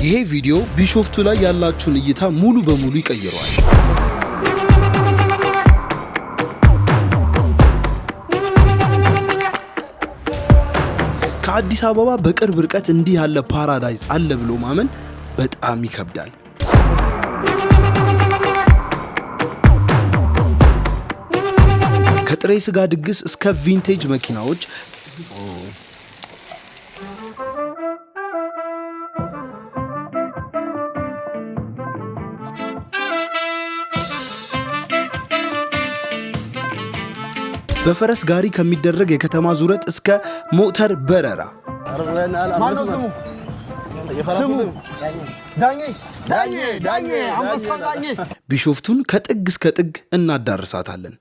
ይሄ ቪዲዮ ቢሾፍቱ ላይ ያላችሁን እይታ ሙሉ በሙሉ ይቀይረዋል። ከአዲስ አበባ በቅርብ ርቀት እንዲህ ያለ ፓራዳይዝ አለ ብሎ ማመን በጣም ይከብዳል። ከጥሬ ስጋ ድግስ እስከ ቪንቴጅ መኪናዎች በፈረስ ጋሪ ከሚደረግ የከተማ ዙረት እስከ ሞተር በረራ ማነው ስሙ? ዳኜ አንበሳ ዳኜ። ቢሾፍቱን ከጥግ እስከ ጥግ እናዳርሳታለን።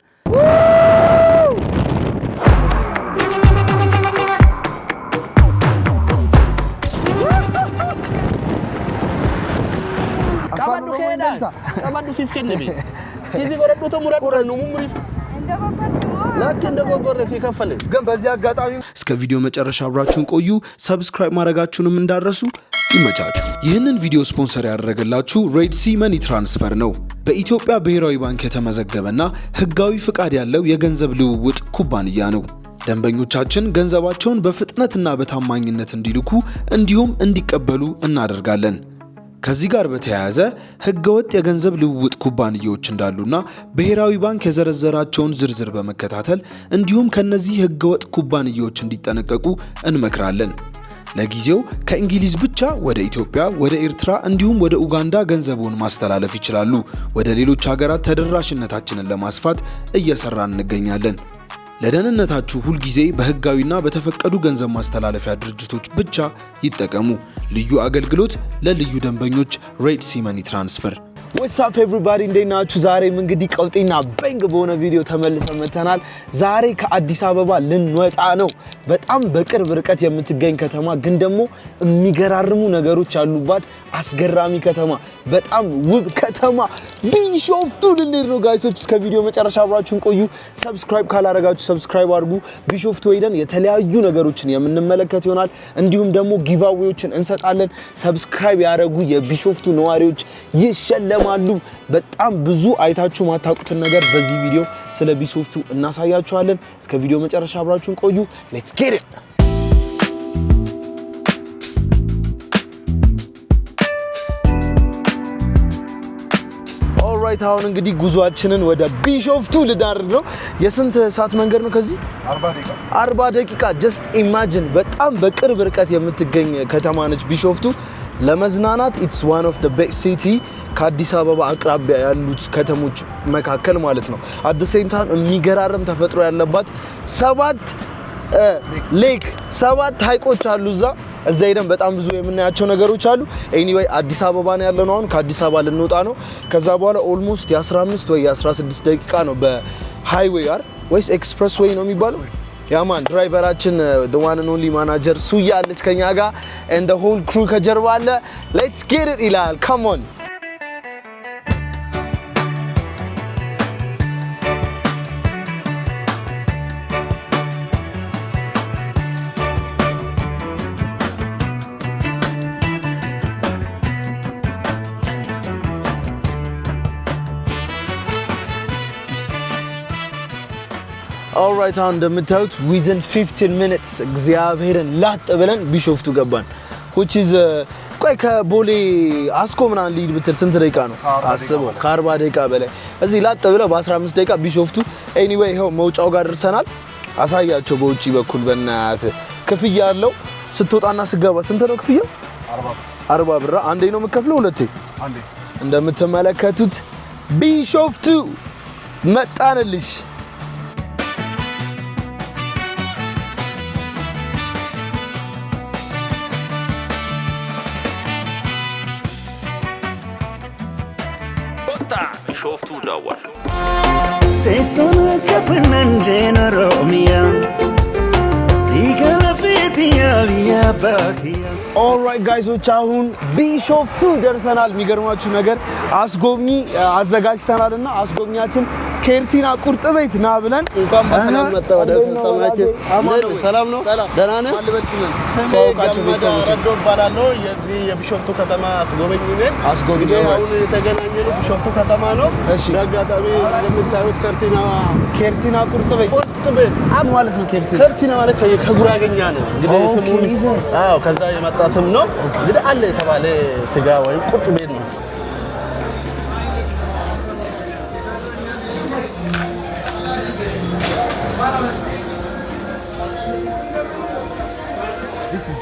እስከ ቪዲዮ መጨረሻ አብራችሁን ቆዩ። ሰብስክራይብ ማድረጋችሁንም እንዳረሱ። ይመቻችሁ። ይህንን ቪዲዮ ስፖንሰር ያደረገላችሁ ሬድ ሲ መኒ ትራንስፈር ነው። በኢትዮጵያ ብሔራዊ ባንክ የተመዘገበና ህጋዊ ፍቃድ ያለው የገንዘብ ልውውጥ ኩባንያ ነው። ደንበኞቻችን ገንዘባቸውን በፍጥነትና በታማኝነት እንዲልኩ እንዲሁም እንዲቀበሉ እናደርጋለን። ከዚህ ጋር በተያያዘ ህገወጥ የገንዘብ ልውውጥ ኩባንያዎች እንዳሉና ብሔራዊ ባንክ የዘረዘራቸውን ዝርዝር በመከታተል እንዲሁም ከነዚህ ህገወጥ ኩባንያዎች እንዲጠነቀቁ እንመክራለን። ለጊዜው ከእንግሊዝ ብቻ ወደ ኢትዮጵያ፣ ወደ ኤርትራ እንዲሁም ወደ ኡጋንዳ ገንዘቡን ማስተላለፍ ይችላሉ። ወደ ሌሎች ሀገራት ተደራሽነታችንን ለማስፋት እየሰራን እንገኛለን። ለደህንነታችሁ ሁልጊዜ በህጋዊና በተፈቀዱ ገንዘብ ማስተላለፊያ ድርጅቶች ብቻ ይጠቀሙ። ልዩ አገልግሎት ለልዩ ደንበኞች ሬድ ሲ መኒ ትራንስፈር። What's up everybody? እንዴት ናችሁ? ዛሬም እንግዲህ ቀውጤና በንግ በሆነ ቪዲዮ ተመልሰን መተናል። ዛሬ ከአዲስ አበባ ልንወጣ ነው። በጣም በቅርብ ርቀት የምትገኝ ከተማ ግን ደግሞ የሚገራርሙ ነገሮች ያሉባት አስገራሚ ከተማ፣ በጣም ውብ ከተማ ቢሾፍቱ ልንሄድ ነው ጋይሶች። እስከ ቪዲዮ መጨረሻ አብራችሁን ቆዩ። ሰብስክራይብ ካላረጋችሁ ሰብስክራይብ አድርጉ። ቢሾፍቱ ሄደን የተለያዩ ነገሮችን የምንመለከት ይሆናል። እንዲሁም ደግሞ ጊቫዌዎችን እንሰጣለን። ሰብስክራይብ ያደረጉ የቢሾፍቱ ነዋሪዎች ይሸለማሉ። በጣም ብዙ አይታችሁ ማታውቁትን ነገር በዚህ ቪዲዮ ስለ ቢሾፍቱ እናሳያችኋለን። እስከ ቪዲዮ መጨረሻ አብራችሁን ቆዩ። ሌትስ ጌት ኢት። ኦልራይት አሁን እንግዲህ ጉዟችንን ወደ ቢሾፍቱ ልናደርግ ነው። የስንት ሰዓት መንገድ ነው ከዚህ? 40 ደቂቃ። ጀስት ኢማጂን። በጣም በቅርብ ርቀት የምትገኝ ከተማ ነች ቢሾፍቱ። ለመዝናናት ኢትስ ዋን ኦፍ ዘ ቤስት ሲቲ ከአዲስ አበባ አቅራቢያ ያሉት ከተሞች መካከል ማለት ነው። አት ዘ ሴም ታይም የሚገራርም ተፈጥሮ ያለባት 7 ሀይቆች አሉ እዛ ሄደን በጣም ብዙ የምናያቸው ነገሮች አሉ። ኤኒዌይ አዲስ አበባ ነው ያለነው። አሁን ከአዲስ አበባ ልንወጣ ነው። ከዛ በኋላ ኦልሞስት የ15 ወይ የ16 ደቂቃ ነው በሃይዌይ ወይስ ኤክስፕረስ ዌይ ነው የሚባለው። ያማን ድራይቨራችን the one and only manager ሱያ አለች ከኛ ጋር and the whole crew ከጀርባ አለ። let's get it ይላል። come on ኦልራይት አሁን እንደምታዩት within 15 minutes እግዚአብሔርን ላጥ ብለን ቢሾፍቱ ገባን። which is ቆይ ከቦሌ አስኮ ምናምን ሊድ ብትል ስንት ደቂቃ ነው? አስበው። ከ40 ደቂቃ በላይ እዚህ ላጥ ብለው በ15 ደቂቃ ቢሾፍቱ። ኤኒዌይ ይሄው መውጫው ጋር ደርሰናል። አሳያቸው በውጪ በኩል በእናት ክፍያ አለው። ስትወጣና ስገባ ስንት ነው ክፍያው? 40 ብር። አንዴ ነው የምከፍለው? ሁለቴ? አንዴ። እንደምትመለከቱት ቢሾፍቱ መጣንልሽ። ቢሾፍቱ ዳዋሽ ተሰነ ከፍነን ጀነሮሚያ ይገለፍቲያ ቢያባኪያ ኦልራይት ጋይሶች አሁን ቢሾፍቱ ደርሰናል። የሚገርማችሁ ነገር አስጎብኚ አዘጋጅተናልና አስጎብኛችን ኬርቲና ቁርጥ ቤት ና ብለን እንኳን በሰላም መጣ ወደ ፍጻሜያችን። ሰላም ነው? ደህና ነህ? ረዶ እባላለሁ። የዚህ የቢሾፍቱ ከተማ አስጎበኝ ነኝ። አሁን የተገናኘነው ቢሾፍቱ ከተማ ነው። በአጋጣሚ የምታዩት ኬርቲና ቁርጥ ቤት ማለት ነው። ኬርቲና ማለት ከጉራጌኛ ነው እንግዲህ ስሙን። አዎ ከዛ የመጣ ስም ነው እንግዲህ። አለ የተባለ ስጋ ወይም ቁርጥ ቤት ነው።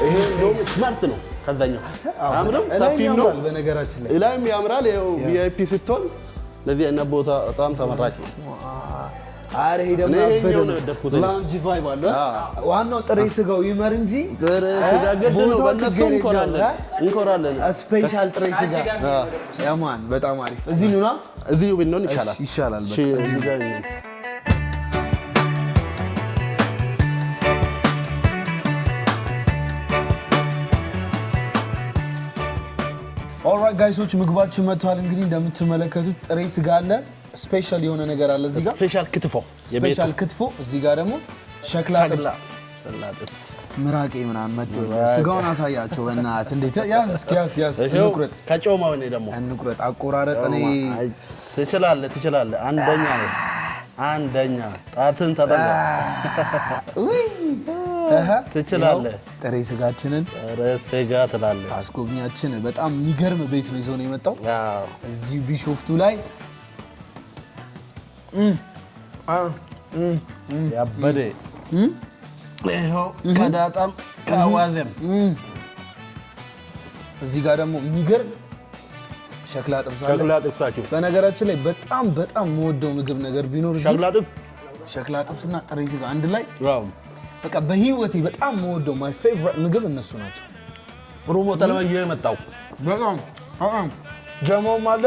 ይሄ እንደውም ስማርት ነው። ከዛኛው አምሮም ሰፊም ነው በነገራችን ላይ እላይም ያምራል። ይኸው ቪአይፒ ስትሆን ለዚህ አይነት ቦታ በጣም ተመራጭ ነው። አረ ይሄ ደግሞ ይሄኛው ነው የደፍኩት ላውንጅ ቫይብ አለ። ዋናው ጥሬ ስጋው ይመር እንጂ ጥሬ ስጋ ገድ ነው። በእነሱ እንኮራለን። ስፔሻል ጥሬ ስጋ ያማን በጣም አሪፍ። እዚህ ኑና እዚሁ ብንሆን ይሻላል። ይሻላል። እዚህ ጋር ነው። ኦልራይት ጋይሶች ምግባችን መጥቷል። እንግዲህ እንደምትመለከቱት ጥሬ ስጋ አለ። ስፔሻል የሆነ ነገር አለ እዚህ ጋር ስፔሻል ክትፎ። እዚህ ጋር ደግሞ ሸክላ ጥብስ ምራቄ ምናምን መጥቶ ስጋውን አሳያቸው በእናትህ። እንዴት ያዝ እንቁረጥ። ከጮማው ነው ደግሞ እንቁረጥ። አቆራረጥ እኔ ትችላለህ። አንደኛ ጣትን ተጠላ ትችላለህ። ጥሬ ስጋችንን ስጋ ትላለህ። አስጎብኛችን በጣም የሚገርም ቤት ነው ይዞ ነው የመጣው እዚህ ቢሾፍቱ ላይ ያበደ ይኸው ከዳጣም ከአዋዘም እዚህ ጋር ደግሞ የሚገርም ሸክላ ጥብስ አለ። ጥብሳችሁ በነገራችን ላይ በጣም የምወደው ምግብ ነገር ቢኖር ሸክላ ጥብስና ጥሬ ስጋ አንድ ላይ በቃ በህይወቴ በጣም የምወደው ማይ ፌቨራይት ምግብ እነሱ ናቸው። ፕሮሞ ተለማየ የመጣው በጣም ጀማውም አለ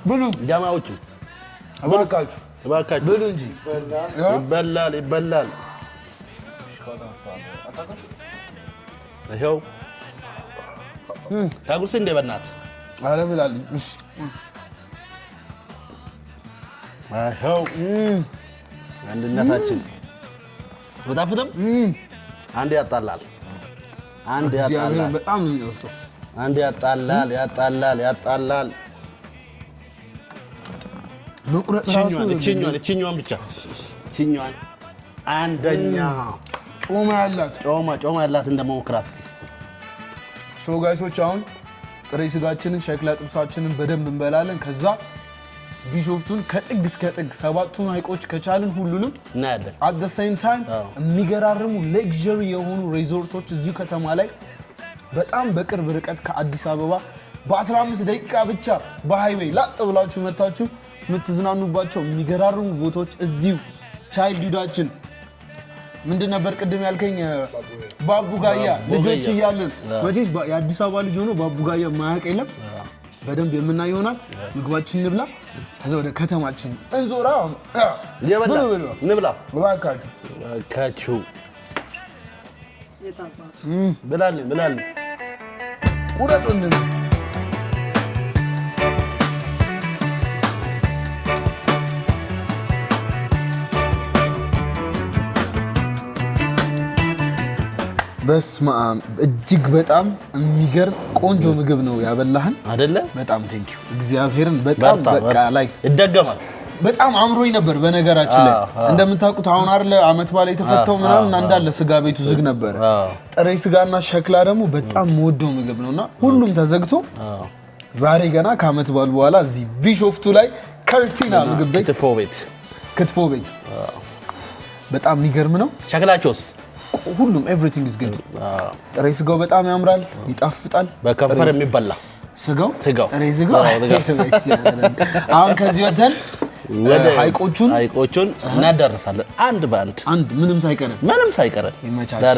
ብሉ። ጀማዎቹ እባካችሁ ብሉ እንጂ ይበላል። ይኸው ታጉርስ እንደ በእናትህ አረ ብላልኝ። እሺ ይኸው አንድነታችን ወጣፍተም አንድ ያጣላል። በጣም ነው የሚወስደው። አንድ ያጣላል። መቁረጥ ራሱ እቺኛዋን ብቻ እቺኛዋን አንደኛ ጮማ ያላት እንደሞክራት እስቲ። ሶ ጋይሶች አሁን ጥሬ ስጋችንን ሸክላ ጥብሳችንን በደንብ እንበላለን። ከዛ ቢሾፍቱን ከጥግ እስከ ጥግ ሰባቱን ሐይቆች ከቻልን ሁሉንም እናያለን። at the same time የሚገራርሙ ሌክዠሪ የሆኑ ሪዞርቶች እዚሁ ከተማ ላይ በጣም በቅርብ ርቀት ከአዲስ አበባ በ15 ደቂቃ ብቻ በሃይዌይ ላጥ ብላችሁ መታችሁ የምትዝናኑባቸው የሚገራርሙ ቦታዎች እዚሁ ቻይልድሁዳችን ምንድን ነበር ቅድም ያልከኝ? ባቡጋያ ልጆች እያለን መቼስ የአዲስ አበባ ልጅ ሆኖ ባቡጋያ ማያውቅ የለም። በደንብ የምናየው ይሆናል። ምግባችን እንብላ፣ ከዛ ወደ ከተማችን እንዞራ። እንብላ እባካችሁ ብላልን ቁረጡልን። በስመ አብ እጅግ በጣም የሚገርም ቆንጆ ምግብ ነው ያበላህን አይደለ? በጣም ቴንክ ዩ እግዚአብሔርን። በጣም በቃ ላይ ይደገማል። በጣም አምሮኝ ነበር። በነገራችን ላይ እንደምታውቁት አሁን አይደለ አመት ባለ የተፈታው ምናምን እንዳለ ስጋ ቤቱ ዝግ ነበር። ጥሬ ስጋና ሸክላ ደግሞ በጣም የምወደው ምግብ ነውና ሁሉም ተዘግቶ ዛሬ ገና ከአመት ባል በኋላ እዚህ ቢሾፍቱ ላይ ከርቲና ምግብ ቤት ክትፎ ቤት በጣም የሚገርም ነው። ሸክላቸውስ ሁሉም ኤቭሪቲንግ ኢዝ ጉድ። ጥሬ ስጋው በጣም ያምራል፣ ይጣፍጣል። በከንፈር የሚበላ ስጋው ጥሬ ስጋው። አሁን ከዚህ ወተን ወደ ሐይቆቹን እናዳርሳለን አንድ በአንድ ምንም ሳይቀረን።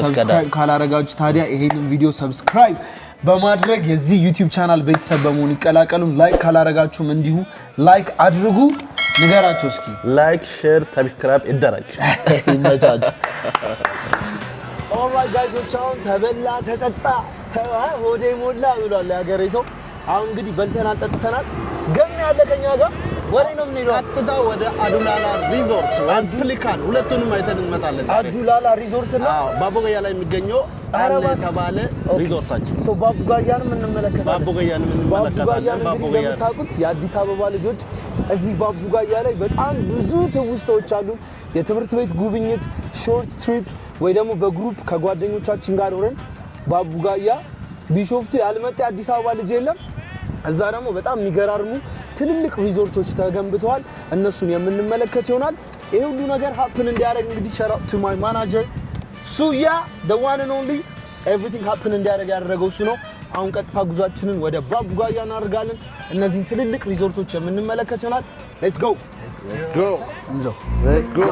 ሰብስክራይብ ካላረጋችሁ ታዲያ ይሄንን ቪዲዮ ሰብስክራይብ በማድረግ የዚህ ዩቲዩብ ቻናል ቤተሰብ በመሆን ይቀላቀሉ። ላይክ ካላረጋችሁም እንዲሁ ላይክ አድርጉ። ንገራቸው እስኪ ላይክ፣ ሼር፣ ሰብስክራይብ ይደረግ። ይመቻችሁ። ኦልራይት ጋይሶች አሁን ተበላ ተጠጣ ሆዴ ሞላ ብሏል ያገሬ ሰው። አሁን እንግዲህ በልተናል ጠጥተናል። ገና ያለ ከኛ ጋር ወሬ ነው የምንሄደው። ቀጥታ ወደ አዱላላ ሪዞርት ወይም ፔሊካን ሁለቱንም አይተን እንመጣለን። አዱላላ ሪዞርት ነው። አዎ ባቦጋያ ላይ የሚገኘው አለ የተባለ ሪዞርታችን። ባቦጋያን እንመለከታለን። ባቦጋያን እንመለከታለን። ባቦጋያ የምታውቁት የአዲስ አበባ ልጆች እዚህ ባቦጋያ ላይ በጣም ብዙ ትውስታዎች አሉ። የትምህርት ቤት ጉብኝት፣ ሾርት ትሪፕ ወይ ደግሞ በግሩፕ ከጓደኞቻችን ጋር ሆነን ባቦጋያ ቢሾፍቱ ያልመጣ የአዲስ አበባ ልጅ የለም። እዛ ደግሞ በጣም የሚገራርሙ ትልልቅ ሪዞርቶች ተገንብተዋል። እነሱን የምንመለከት ይሆናል። ይሄ ሁሉ ነገር ሀፕን እንዲያደርግ እንግዲህ shout out to my manager ሱያ the one and only everything happen እንዲያደርግ ያደረገው እሱ ነው። አሁን ቀጥታ ጉዟችንን ወደ ባቦጋያ እናደርጋለን። እነዚህን ትልልቅ ሪዞርቶች የምንመለከት ይሆናል። let's go Let's go.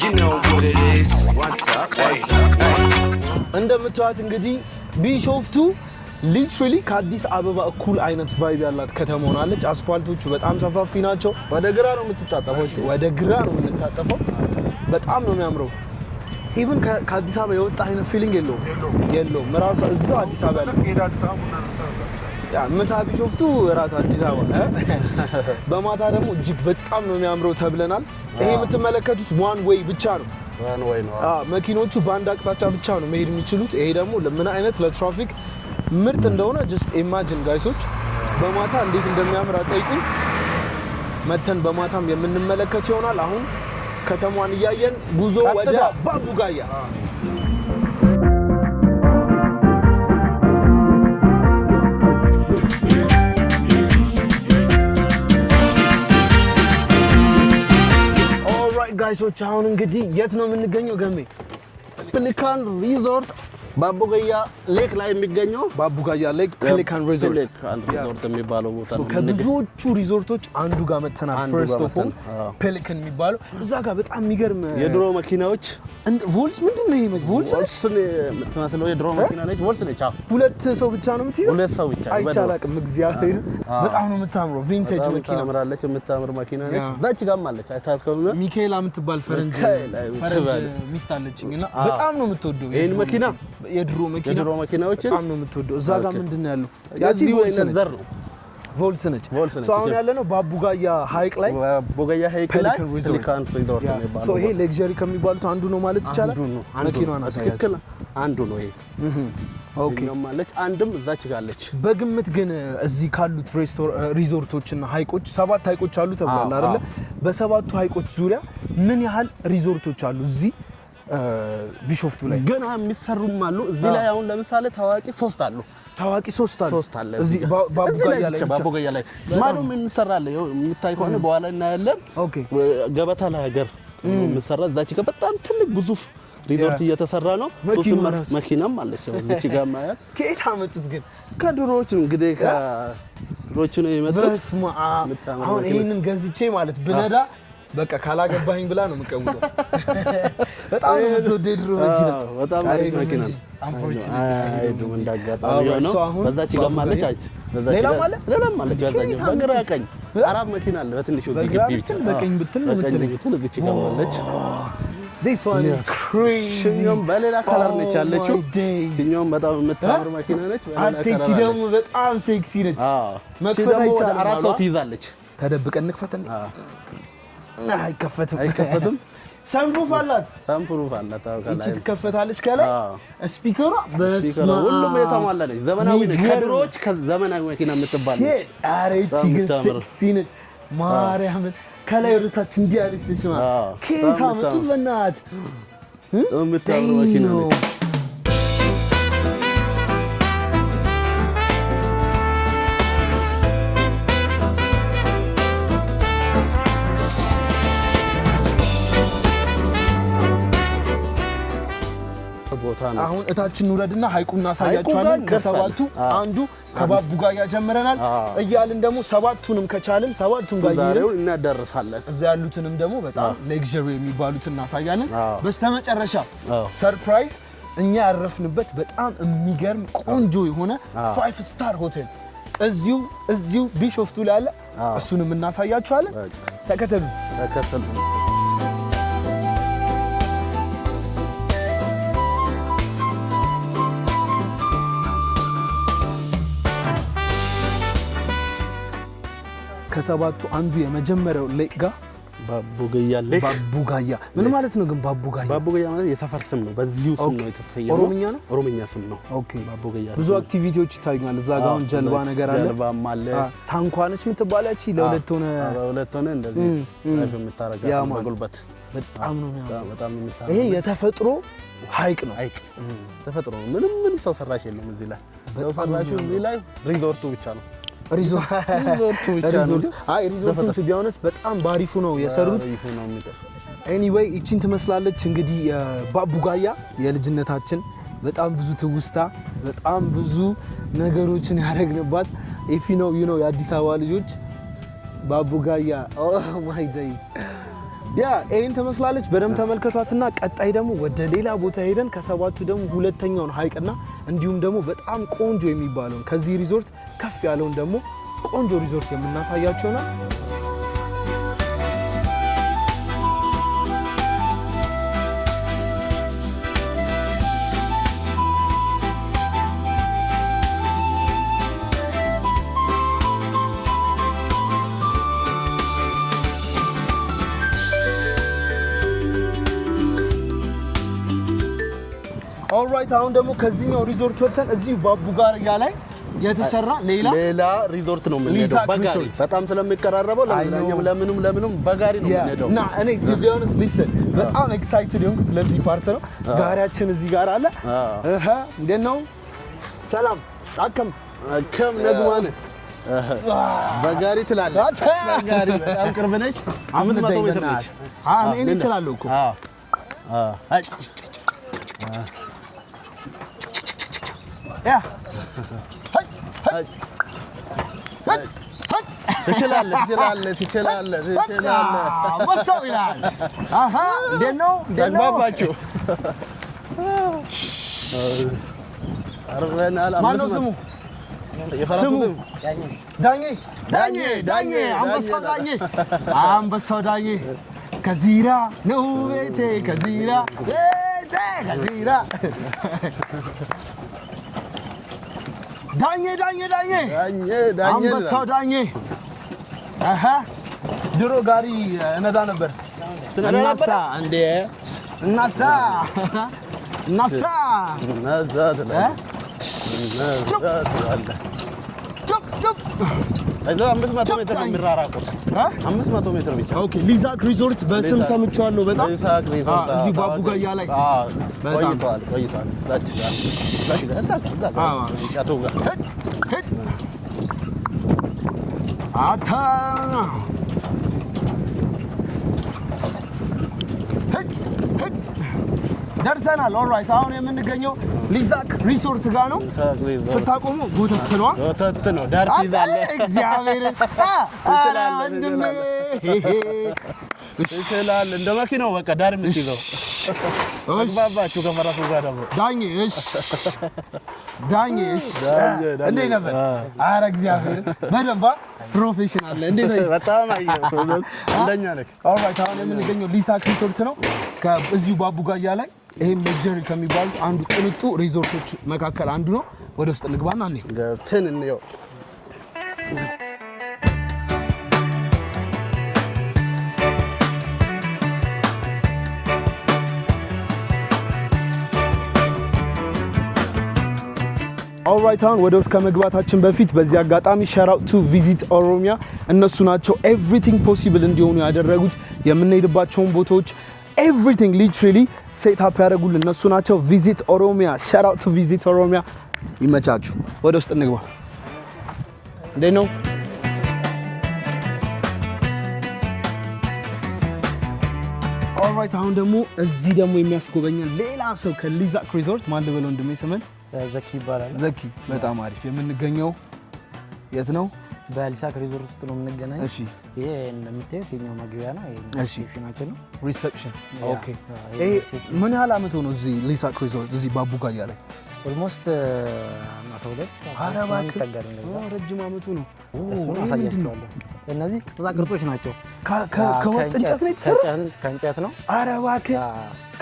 You know what it is. One top. እንደምታዩት እንግዲህ ቢሾፍቱ ሊትራሊ ከአዲስ አበባ እኩል አይነት ቫይብ ያላት ከተማ ሆናለች። አስፓልቶቹ በጣም ሰፋፊ ናቸው። ወደ ግራ ነው የምትታጠፈው። ወደ ግራ ነው የምንታጠፈው። በጣም ነው የሚያምረው። ኢቭን ከአዲስ አበባ የወጣ አይነት ፊሊንግ የለውም። ራሱ እዛው አዲስ አበባ ያ ምሳ ቢሾፍቱ እራት አዲስ አበባ። በማታ ደግሞ እጅግ በጣም ነው የሚያምረው ተብለናል። ይሄ የምትመለከቱት ዋን ዌይ ብቻ ነው። መኪኖቹ በአንድ አቅጣጫ ብቻ ነው መሄድ የሚችሉት። ይሄ ደግሞ ለምን አይነት ለትራፊክ ምርጥ እንደሆነ ጀስት ኢማጂን ጋይሶች። በማታ እንዴት እንደሚያምር አጠይቁኝ። መተን በማታም የምንመለከት ይሆናል። አሁን ከተማዋን እያየን ጉዞ ወደ ባቦጋያ። ኦልራይት ጋይሶች አሁን እንግዲህ የት ነው የምንገኘው? ገሜ ፔሊካን ሪዞርት ባቦጋያ ሌክ ላይ የሚገኘው ባቦጋያ ሌክ ፔሊካን ሪዞርት የሚባለው ቦታ ነው። ከብዙዎቹ ሪዞርቶች አንዱ ጋር መተናል። ፈርስት ኦፍ ኦል ፔሊካን የሚባለው እዛ ጋር በጣም የሚገርም የድሮ መኪናዎች ቮልስ ምንድን ነው ይሄ? ቮልስ የምትመስለው የድሮ መኪና ነች። ቮልስ ነች። ሁለት ሰው ብቻ ነው የምትይዘው? ሁለት ሰው ብቻ አይቻላቅም። እግዚአብሔር በጣም ነው የምታምረው። ቪንቴጅ መኪና ታምራለች። የምታምር መኪና ነች። እዛች ጋርም አለች። አይታከውና ሚካኤላ የምትባል ፈረንጅ ሚስት አለችኝና በጣም ነው የምትወደው ይሄን መኪና። የድሮ መኪናዎች በጣም ነው የምትወደው። እዛ ጋር ምንድን ያለው ያቺ ቮልስ ነች። አሁን ያለነው ባቦጋያ ሐይቅ ላይ ባቦጋያ ሐይቅ ላይ ፔሊካን ሪዞርት የሚባለው ይሄ ሌክዠሪ ከሚባሉት አንዱ ነው ማለት ይቻላል። መኪናዋን አሳያችሁ። አንዱ ነው ይሄ። ኦኬ ማለት አንድም እዛች ጋለች። በግምት ግን እዚህ ካሉት ሪዞርቶችና ሐይቆች 7 ሐይቆች አሉ ተብሏል አይደለ? በሰባቱ ሐይቆች ዙሪያ ምን ያህል ሪዞርቶች አሉ እዚህ ቢሾፍቱ ላይ? ገና የሚሰሩም አሉ። እዚህ ላይ አሁን ለምሳሌ ታዋቂ 3 አሉ። እዚህ ባቦጋያ ላይ ማዶም እንሰራለ የምታይ ከሆነ በኋላ እናያለን። ኦኬ ገበታ ለሀገር የምሰራ እዛች ጋር በጣም ትልቅ ግዙፍ ሪዞርት እየተሰራ ነው። መኪናም አለች እዚች ጋር ማያት። ከየት አመጡት ግን? ከድሮዎች እንግዲህ ከድሮዎች ነው የመጡት። በስመ አብ። አሁን ይሄንን ገዝቼ ማለት ብነዳ በቃ ካላገባኝ ብላ ነው የምቀውጠው። በጣም ነው የምትወደው ድሮ መኪና። በጣም አሪፍ መኪና ነው። አይዱም እንዳጋጣሚ ነው። በዛች ጋር ማለት አይት ሌላም ማለት በዛች በግራ ቀኝ 4 መኪና አለ። በትንሹ እዚህ ግቢ ብቻ በቀኝ ብትል ነው በቀኝ ብትል እዚች ጋር ማለች። This one is crazy. ሽኛም በሌላ ከለር ነች ያለችው። ሽኛም በጣም የምታምር መኪና ነች። አቴቲ ደግሞ በጣም ሴክሲ ነች። መክፈት አይቻልም። 4 ሰው ትይዛለች። ተደብቀን እንክፈተን። አይከፈትም። ሰንሩፍ አላት። እቺ ትከፈታለች ከላይ። ስፒከሯ በስመ አብ ሁሉም የተሟላለች ዘመናዊ ነች። ከድሮዎች ከዘመናዊ መኪና የምትባል ነች። ኧረ እቺ ግን ሴክሲ ነች። ማርያምን ከላይ ወደታች እንዲህ ያለች ነች ማለት ከየት አመጡት? በእናትህ የምታምር መኪና ነች። አሁን እታችን እንውረድና ሐይቁን እናሳያችኋለን። ከሰባቱ አንዱ ከባቦጋያ ጀምረናል እያልን ደግሞ ሰባቱንም ከቻልን ሰባቱን ጋር ይሄን እናደርሳለን። እዛ ያሉትንም ደግሞ በጣም ሌክዠሪ የሚባሉትን እናሳያለን። በስተመጨረሻ ሰርፕራይዝ እኛ ያረፍንበት በጣም የሚገርም ቆንጆ የሆነ 5 ስታር ሆቴል እዚሁ ቢሾፍቱ ላይ አለ። እሱንም እናሳያችኋለን። ተከተሉ። ከሰባቱ አንዱ የመጀመሪያው ሌክ ጋር ባቡጋያ ሌክ ባቡጋያ ምን ማለት ነው ግን ባቡጋያ? ባቡጋያ ማለት የሰፈር ስም ነው። በዚሁ ስም ነው የተሰየመው። ኦሮምኛ ነው? ኦሮምኛ ስም ነው። ኦኬ ባቡጋያ ብዙ አክቲቪቲዎች ይታዩኛል እዛ ጋር። አሁን ጀልባ ነገር አለ። ጀልባም አለ። ታንኳነች የምትባለች ለሁለት ሆነ እንደዚህ ላይፍ የምታረጋው በጉልበት በጣም ነው የሚያምረው። በጣም የሚታረጋ ይሄ የተፈጥሮ ሐይቅ ነው። ሐይቅ ተፈጥሮ ነው። ምንም ሰው ሰራሽ የለም እዚህ ላይ። ሰው ሰራሹ እዚህ ላይ ሪዞርቱ ብቻ ነው። ሪዞርቱ ብቻ ነው። አይ ሪዞርቱ ቱ ቢሆንስ በጣም ባሪፉ ነው የሰሩት። ኤኒዌይ እቺን ትመስላለች እንግዲህ ባቡጋያ የልጅነታችን በጣም ብዙ ትውስታ በጣም ብዙ ነገሮችን ያደረግንባት ኢፊ ነው የአዲስ አበባ ልጆች ባቡጋያ ኦ ማይ ዴይ ያ ይሄን ትመስላለች። በደንብ ተመልከቷትና ቀጣይ ደግሞ ወደ ሌላ ቦታ ሄደን ከሰባቱ ደግሞ ሁለተኛውን ሐይቅና እንዲሁም ደግሞ በጣም ቆንጆ የሚባለውን ከዚህ ሪዞርት ከፍ ያለውን ደግሞ ቆንጆ ሪዞርት የምናሳያችሁ ነው። ኦልራይት አሁን ደግሞ ከዚህኛው ሪዞርት ወጥተን እዚሁ ባቡጋያ ላይ የተሰራ ሌላ ሪዞርት ነው የምንሄደው። በጋሪ በጣም ስለሚቀራረበው ለምንም በጋሪ ነው የምንሄደው። እና እኔ to be honest listen በጣም ኤክሳይትድ ሆንኩት ለዚህ ፓርት ነው። ጋሪያችን እዚህ ጋር አለ። እንዴት ነው? ሰላም አከም ነግማነ በጋሪ ትላለህ። በጋሪ በጣም ቅርብ ነች። 500 ሜትር ነች። እኔ እችላለሁ እኮ ያ ትችላለህ። ወሰው ይላል። አሃ እንዴት ነው? ተግባባችሁ? ማነው ስሙ? ስሙ ዳኜ አንበሳው ዳኜ ከዚራ ነው ቤቴ ከዚራ ዳኜ አንበሳው ዳኜ ድሮ ጋሪ እነዳ ነበር። እናሳ አይዞህ 500 ሜትር ነው የሚራራቁት። 500 ሜትር ብቻ። ኦኬ ሊዛክ ሪዞርት በስም ሰምቼዋለሁ በጣም። ሊዛክ ሪዞርት እዚህ ባቡጋያ ላይ ቆይቷል። ደርሰናል። ኦልራይት አሁን የምንገኘው ሊዛክ ሪዞርት ጋር ነው። ስታቆሙ ጎተት ነው ዳር ትይዛለህ። እግዚአብሔር ይችላል። እንደ መኪናው በቃ ዳር የምትይዘው ተግባባችሁ። ከፈረሱ ጋር ደግሞ ዳኜ እንዴት ነበር? ኧረ እግዚአብሔር በደንብ ፕሮፌሽናል ነህ። እንዴት ነህ? በጣም እንደኛ ነህ። ኦልራይት አሁን የምንገኘው ሊዛክ ሪዞርት ነው ከዚሁ ባቡጋያ ላይ። ይሄም ሌክዠሪ ከሚባሉት አንዱ ቅንጡ ሪዞርቶች መካከል አንዱ ነው። ወደ ውስጥ እንግባና ገብተን እንየው። ኦልራይት አሁን ወደ ውስጥ ከመግባታችን በፊት በዚህ አጋጣሚ ሻት አውት ቱ ቪዚት ኦሮሚያ እነሱ ናቸው ኤቭሪቲንግ ፖሲብል እንዲሆኑ ያደረጉት። የምንሄድባቸውን ቦታዎች ኤቭሪቲንግ ሊትራሊ ሴት አፕ ያደረጉልን እነሱ ናቸው። ቪዚት ኦሮሚያ፣ ሻት አውት ቱ ቪዚት ኦሮሚያ። ይመቻችሁ። ወደ ውስጥ እንግባ። እንዴት ነው? ኦልራይት አሁን ደግሞ እዚህ ደግሞ የሚያስጎበኘን ሌላ ሰው ከሊዛክ ሪዞርት ማን ልበለው? ወንድሜ ስምን? ዘኪ ይባላል። ዘኪ በጣም አሪፍ። የምንገኘው የት ነው? በሊዛክ ሪዞርት ውስጥ ነው የምንገናኘው። እሺ ይሄ እንደምታዩት የኛው መግቢያ ነው። ይሄ ሪሴፕሽናችን ነው። ሪሴፕሽን ኦኬ። ምን ያህል አመት ሆኖ እዚህ ሊዛክ ሪዞርት እዚህ ባቡጋያ ላይ? ኦልሞስት 12 ይጠጋል። እንደዛ ረጅም አመቱ ነው። እሱን አሳያችኋለሁ። እነዚህ ቅርጻቅርጾች ናቸው። ከወጥ እንጨት ነው የተሰሩት? ከእንጨት ነው። ኧረ እባክህ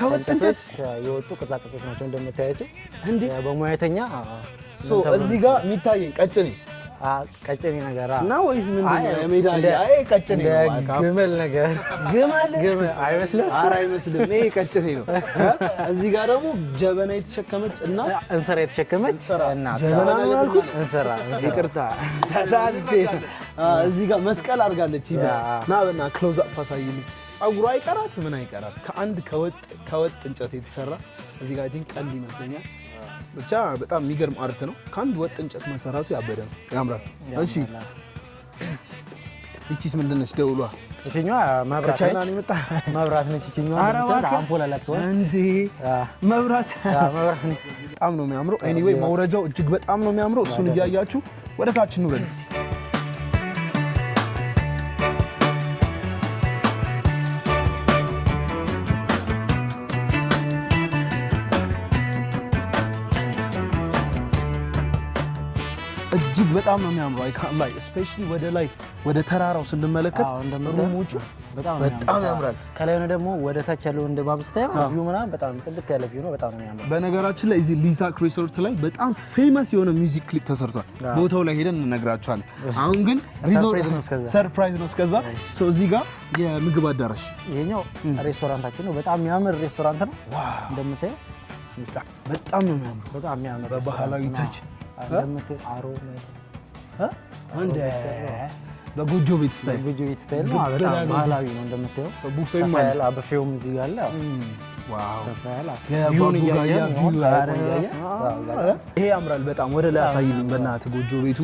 ከወጥ እንጨት የወጡ ቅርጻቅርጾች ናቸው እንደምታያቸው። እንዴ በሙያተኛ እዚህ ጋር የሚታየኝ ቀጭኔ ቀጭኔ ነገር ነው ወይስ ምንድነው? የሜዳሊያ ቀጭኔ ነው። ግመል ነገር ግመል አይመስልም? ኧረ አይመስልም። ይሄ ቀጭኔ ነው። እዚህ ጋር ደግሞ ጀበና የተሸከመች እና እንሰራ የተሸከመች እና ጀበና ነው ያልኩት። እንሰራ ይቅርታ ተሳስቼ። እዚህ ጋር መስቀል አድርጋለች። ና በና ክሎዝ አፕ አሳይልኝ። ጸጉሯ አይቀራት ምን አይቀራት ከአንድ ከወጥ እንጨት የተሰራ እዚህ ጋር ቲን ቀልድ ይመስለኛል። ብቻ በጣም የሚገርም አርት ነው። ከአንድ ወጥ እንጨት መሰራቱ ያበደ ነው፣ ያምራል። እሺ እቺስ ምንድነች? ደውሏ እቺኛዋ መብራት ነች። የመጣ መብራት ነች። እቺኛዋ አምፖል አላት ከሆነ እንዴ መብራት በጣም ነው የሚያምረው። ኤኒዌይ መውረጃው እጅግ በጣም ነው የሚያምረው። እሱን እያያችሁ ወደ ታች እንውረድ። እጅግ በጣም ነው የሚያምረው። አይካም ላይ ስፔሻሊ ወደ ላይ ወደ ተራራው ስንመለከት ሩሞቹ በጣም ያምራል። ከላይ ሆነ ደግሞ ወደ ታች ያለው እንደ ባብስታየው ቪው ምናምን በጣም ጽድት ያለ ቪው ነው። በጣም ነው የሚያምረው። በነገራችን ላይ እዚህ ሊሳክ ሪዞርት ላይ በጣም ፌመስ የሆነ ሚውዚክ ክሊፕ ተሰርቷል። ቦታው ላይ ሄደን እንነግራችኋለን። አሁን ግን ሰርፕራይዝ ነው እስከዛ። እዚህ ጋር የምግብ አዳራሽ ይሄኛው ሬስቶራንታችን ነው። በጣም የሚያምር ሬስቶራንት ነው። እንደምታየው በጣም ነው የሚያምር። በጣም የሚያምር በባህላዊ ታች እንደምታየው አሮ እንደ በጎጆ ቤት ስታይል ነው። በጣም ባህላዊ ነው። እንደምታየው ቡፌም አለ። ቡፌውም እዚህ ጋር አለ። ዋው ሰፋ ያለ ቪውን እያየን ይሄ ያምራል በጣም። ወደ ላይ አሳይልኝ በእናትህ። ጎጆ ቤቱ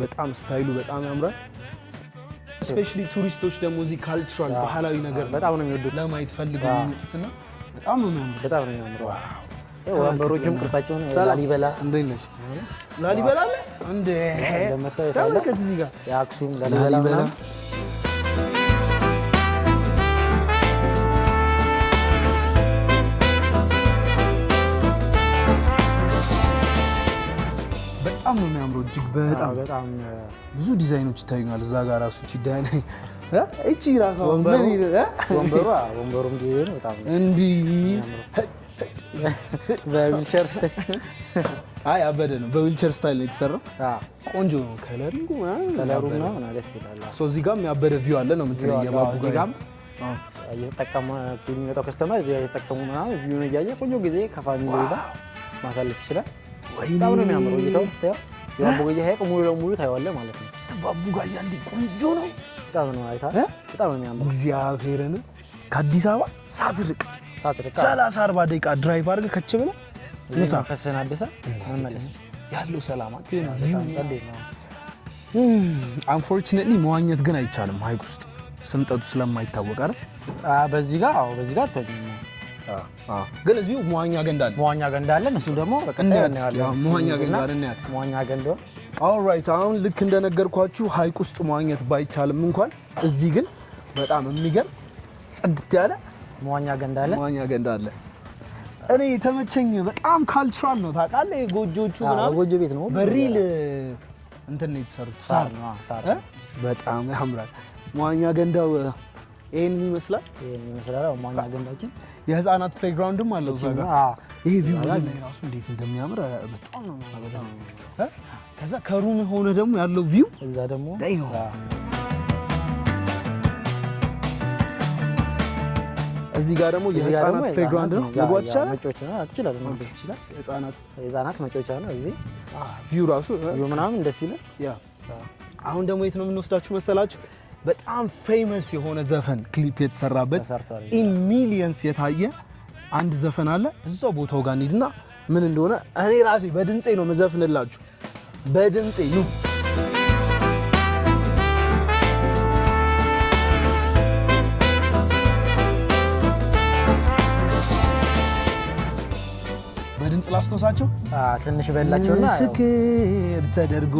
በጣም ስታይሉ በጣም ያምራል። ስፔሻሊ ቱሪስቶች ደግሞ እዚህ ካልቸራል ባህላዊ ነገር በጣም ነው የሚወዱት፣ ለማየት ፈልገው የሚመጡትና በጣም ነው የሚያምረው። በጣም ነው የሚያምረው። ወንበሮቹም ቅርጻቸውን ላሊበላ እንዴት ነሽ? ላሊበላ አለ እንዴ? እንደምታዩት ተመልከት እዚህ ጋር የአክሱም ላሊበላ በጣም ነው የሚያምረው። እጅግ በጣም ብዙ ዲዛይኖች ይታዩኛል እዛ ጋር ራሱ ዲዛይን እቺ ራሷ ወንበሩም ዲዛይኑ በጣም እንዲ በዊልቸር ስታይል አይ አበደ ነው። በዊልቸር ስታይል ነው የተሰራው። ቆንጆ ነው። ከለሩ ነው ደስ ይላል። እዚህ ጋርም ያበደ ቪው አለ ነው የምትለው። የባቡ ጋም እየተጠቀሙ የሚመጣው ከስተመር እዚህ ጋር እየተጠቀሙ ምናምን ቪውን እያየ ቆንጆ ጊዜ ከፋሚሊ ጋር ማሳለፍ ይችላል። በጣም ነው የሚያምረው። እይታው ስታየው የባቡ ጋያ ሀይቅ ሙሉ ለሙሉ ታየዋለህ ማለት ነው። ባቡ ጋያ እንዲ ቆንጆ ነው። በጣም ነው አይታ በጣም ነው የሚያምረው። እግዚአብሔርን ከአዲስ አበባ ሳትርቅ 30-40 ደቂቃ ድራይቭ አድርገህ ከች ብለህ መንፈስህን አድሰህ መመለስ ያለው ሰላማት አንፎርቹኔትሊ መዋኘት ግን አይቻልም ሀይቅ ውስጥ ስምጠቱ ስለማይታወቅ አይደል? በዚህ ጋር አትወኝም። ግን እዚሁ መዋኛ ገንዳ አለ። እሱ ደግሞ መዋኛ ገንዳ ኦልራይት። አሁን ልክ እንደነገርኳችሁ ሀይቅ ውስጥ መዋኘት ባይቻልም እንኳን እዚህ ግን በጣም የሚገርም ጽድት ያለ መዋኛ ገንዳ አለ። እኔ የተመቸኝ በጣም ካልቸራል ነው ታውቃለህ። ጎጆቹ ምናምን ጎጆ ቤት ነው። በሪል እንትን ነው የተሰሩት። ሳር በጣም ያምራል። መዋኛ ገንዳው ይሄን ይመስላል። መዋኛ ገንዳችን የህፃናት ፕሌይግራውንድም አለው እዛ ጋር። ይሄ ቪው ላይ ራሱ እንዴት እንደሚያምር በጣም ነው ማለት። ከዛ ከሩም ሆነ ደግሞ ያለው ቪው እዛ ደግሞ እዚህ ጋር ደግሞ የህፃናት ፕሌይግራውንድ ነው። መግባት ይቻላል። መጫወቻ ትችላለህ። መግባት ይችላል። የህፃናት መጫወቻ ነው። እዚህ ቪው ራሱ ቪው ምናምን ደስ ይላል። አሁን ደግሞ የት ነው የምንወስዳችሁ መሰላችሁ? በጣም ፌመስ የሆነ ዘፈን ክሊፕ የተሰራበት ኢን ሚሊየንስ የታየ አንድ ዘፈን አለ። እዛው ቦታው ጋር እንሂድና ምን እንደሆነ እኔ ራሴ በድምጼ ነው መዘፍንላችሁ። በድምጼ ነው። በድምጽ ላስታውሳቸው ትንሽ በላቸውና ስክር ተደርጎ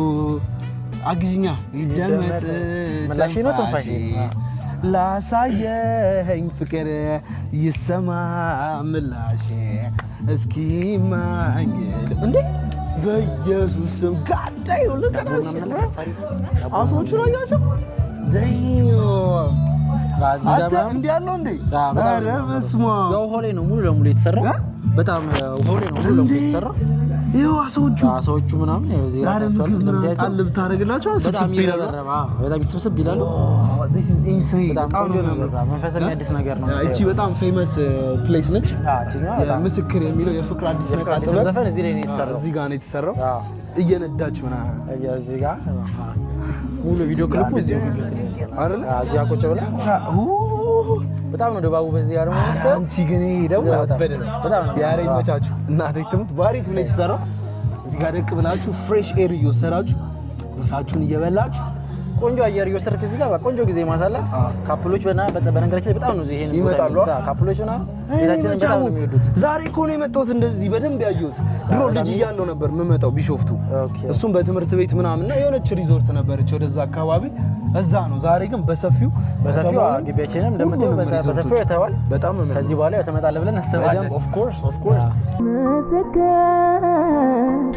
አግዥኛ ይደመጥ ምላሽ ነው ትንፋሽ ላሳየኸኝ ፍቅር ይሰማ ምላሽ እስኪ ማኝ እንዴ በኢየሱስ ስም ጋዳይ ነው ለቀናሽ አሶቹ ላይ ያቸው ደዮ አታ እንዴ ያለው እንዴ ኧረ በስመ አብ ያው ሆሌ ነው ሙሉ ለሙሉ የተሰራው። በጣም ሆሌ ነው ሙሉ ለሙሉ የተሰራው። ይኸው አሳዎቹ ምናምን ያው እዚህ ጋር እንደምታያቸው አለ ብታረግላቸው በጣም ይረበረባ በጣም ስብስብ ይላሉ። this is insane በጣም መንፈስ የሚያድስ ነገር ነው። እቺ በጣም ፌመስ ፕሌስ ነች። ምስክር የሚለው የፍቅር አዲስ ዘፈን እዚህ ላይ ነው የተሰራው። እዚህ ጋር ነው የተሰራው። እየነዳች ምናምን እዚህ ጋር ሙሉ ቪዲዮ ክሊፑ እዚህ አይደል? እዚህ ቁጭ ብላ በጣም ነው ድባቡ። በዚህ ጋር ደግሞ አንቺ ግን ደግሞ ያበደ ነው በጣም ያሬ ይመቻችሁ። እናቴ ትሙት ባሪፍ ነው የተሰራው። እዚህ ጋር ደቅ ብላችሁ ፍሬሽ ኤር እየወሰዳችሁ ምሳችሁን እየበላችሁ ቆንጆ አየር እየወሰድክ እዚህ ጋር ቆንጆ ጊዜ ማሳለፍ። ካፕሎች በነገራችን ላይ በጣም ነው ይሄን ይመጣሉ። ካፕሎች እና ቤታችንን በጣም ነው የሚወዱት። ዛሬ እኮ ነው የመጣሁት እንደዚህ በደንብ ያየሁት። ድሮ ልጅ እያለሁ ነበር የምመጣው ቢሾፍቱ። እሱም በትምህርት ቤት ምናምን እና የሆነች ሪዞርት ነበረች ወደዛ አካባቢ እዛ ነው። ዛሬ ግን በሰፊው ግቢያችንም እንደምታየው በሰፊው ያተዋል። በጣም ነው ከዚህ በኋላ ያው ትመጣለህ ብለን እናስባለን። ኦፍ ኮርስ